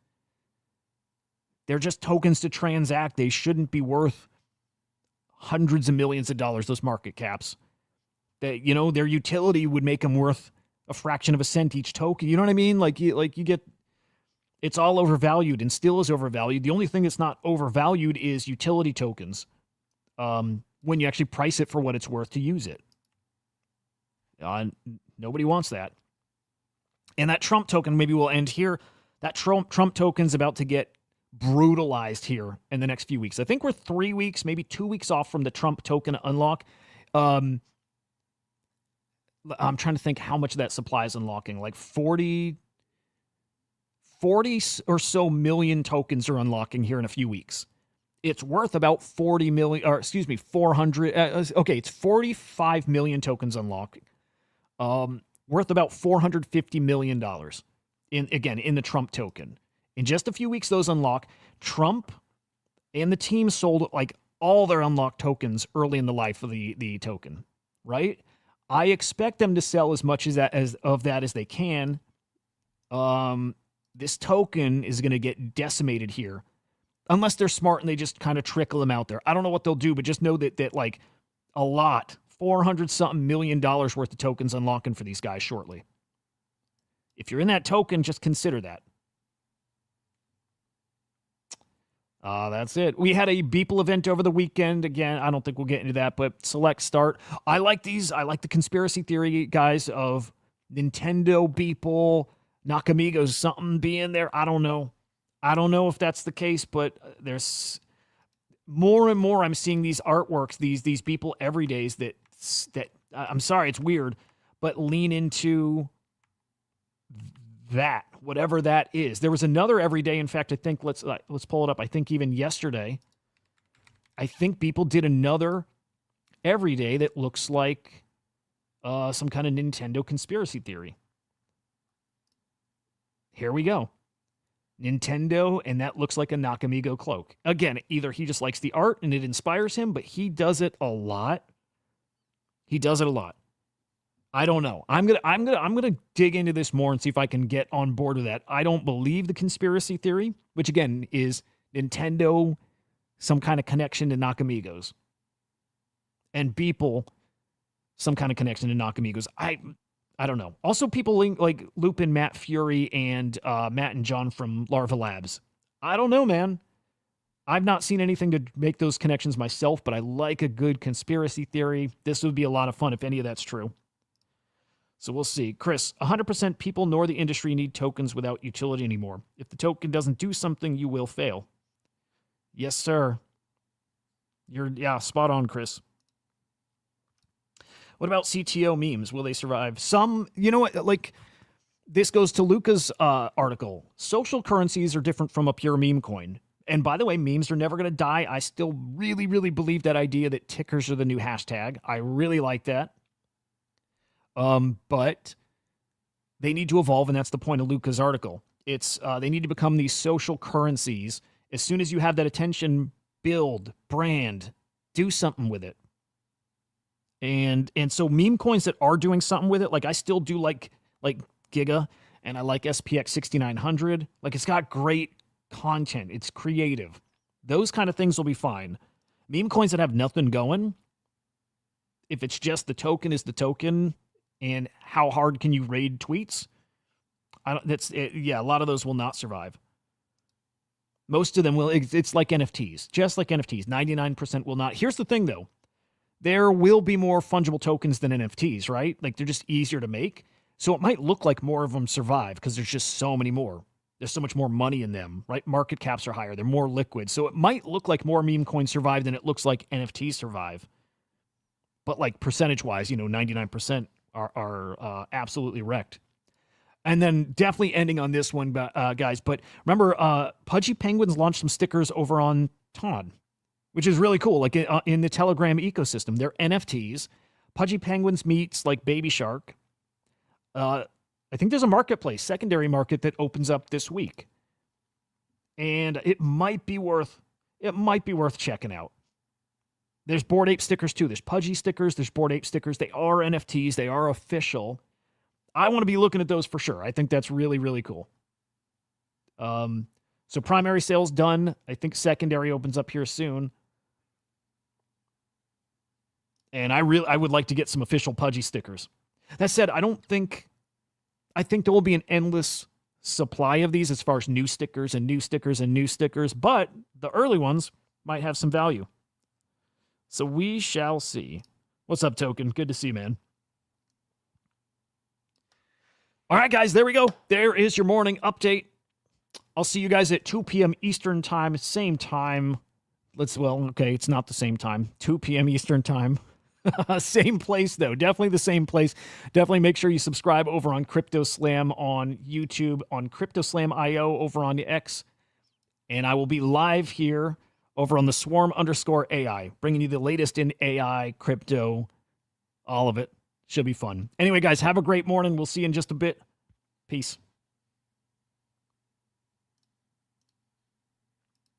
They're just tokens to transact. They shouldn't be worth hundreds of millions of dollars, those market caps. That, you know, their utility would make them worth a fraction of a cent each token. You know what I mean? Like you get, it's all overvalued and still is overvalued. The only thing that's not overvalued is utility tokens. When you actually price it for what it's worth to use it. Nobody wants that. And that Trump token, maybe we'll end here. That Trump token's about to get brutalized here in the next few weeks. I think we're 3 weeks, maybe 2 weeks off from the Trump token unlock. I'm trying to think how much of that supply is unlocking. Like 40 or so million tokens are unlocking here in a few weeks. It's worth about 400. Okay, it's 45 million tokens unlocked. Worth about $450 million in the Trump token. In just a few weeks, those unlock. Trump and the team sold like all their unlocked tokens early in the life of the token, right? I expect them to sell as much as that as they can. This token is going to get decimated here unless they're smart and they just kind of trickle them out there. I don't know what they'll do, but just know that like a lot, 400 something $million worth of tokens unlocking for these guys shortly. If you're in that token, just consider that. That's it. We had a Beeple event over the weekend. Again, I don't think we'll get into that, but select start. I like these. I like the conspiracy theory, guys, of Nintendo, Beeple, Nakamigos, something being there. I don't know. I don't know if that's the case, but there's more and more I'm seeing these artworks, these Beeple everydays that I'm sorry, it's weird, but lean into that, whatever that is. There was another everyday. In fact, I think let's pull it up. I think even yesterday, I think Beeple did another everyday that looks like some kind of Nintendo conspiracy theory. Here we go. Nintendo, and that looks like a Nakamigo cloak. Again, either he just likes the art and it inspires him, but he does it a lot. He does it a lot. I don't know. I'm gonna dig into this more and see if I can get on board with that. I don't believe the conspiracy theory, which again is Nintendo, some kind of connection to Nakamigos, and Beeple, some kind of connection to Nakamigos. I don't know. Also, people loop in Matt Fury and Matt and John from Larva Labs. I don't know, man. I've not seen anything to make those connections myself, but I like a good conspiracy theory. This would be a lot of fun if any of that's true. So we'll see. Chris, 100% people nor the industry need tokens without utility anymore. If the token doesn't do something, you will fail. Yes, sir. You're spot on, Chris. What about CTO memes? Will they survive? Some, you know what, like, this goes to Luca's article. Social currencies are different from a pure meme coin. And by the way, memes are never going to die. I still really, really believe that idea that tickers are the new hashtag. I really like that. But they need to evolve, and that's the point of Luca's article. It's they need to become these social currencies. As soon as you have that attention, build, brand, do something with it. And so meme coins that are doing something with it, like I still do like Giga, and I like SPX 6900. Like, it's got great content. It's creative. Those kind of things will be fine. Meme coins that have nothing going, if it's just the token is the token, and how hard can you raid tweets? A lot of those will not survive. Most of them will. It's like NFTs, just like NFTs. 99% will not. Here's the thing, though. There will be more fungible tokens than NFTs, right? Like, they're just easier to make. So it might look like more of them survive because there's just so many more. There's so much more money in them, right? Market caps are higher. They're more liquid. So it might look like more meme coins survive than it looks like NFTs survive. But like percentage-wise, 99% are absolutely wrecked. And then definitely ending on this one, guys. But remember, Pudgy Penguins launched some stickers over on Todd, which is really cool. Like in the Telegram ecosystem, they're NFTs. Pudgy Penguins meets like Baby Shark. I think there's a marketplace, secondary market, that opens up this week, and it might be worth checking out. There's Bored Ape stickers too. There's Pudgy stickers. There's Bored Ape stickers. They are NFTs. They are official. I want to be looking at those for sure. I think that's really, really cool. So primary sales done. I think secondary opens up here soon. And I would like to get some official Pudgy stickers. That said, I think there will be an endless supply of these as far as new stickers and new stickers and new stickers, but the early ones might have some value. So we shall see. What's up, Token? Good to see you, man. All right, guys, there we go. There is your morning update. I'll see you guys at 2 p.m. Eastern time, same time. It's not the same time. 2 p.m. Eastern time. Same place, though. Definitely the same place. Definitely make sure you subscribe over on Crypto Slam on YouTube, on Crypto Slam IO over on the X. And I will be live here over on the Swarm_AI, bringing you the latest in AI, crypto, all of it. Should be fun. Anyway, guys, have a great morning. We'll see you in just a bit. Peace.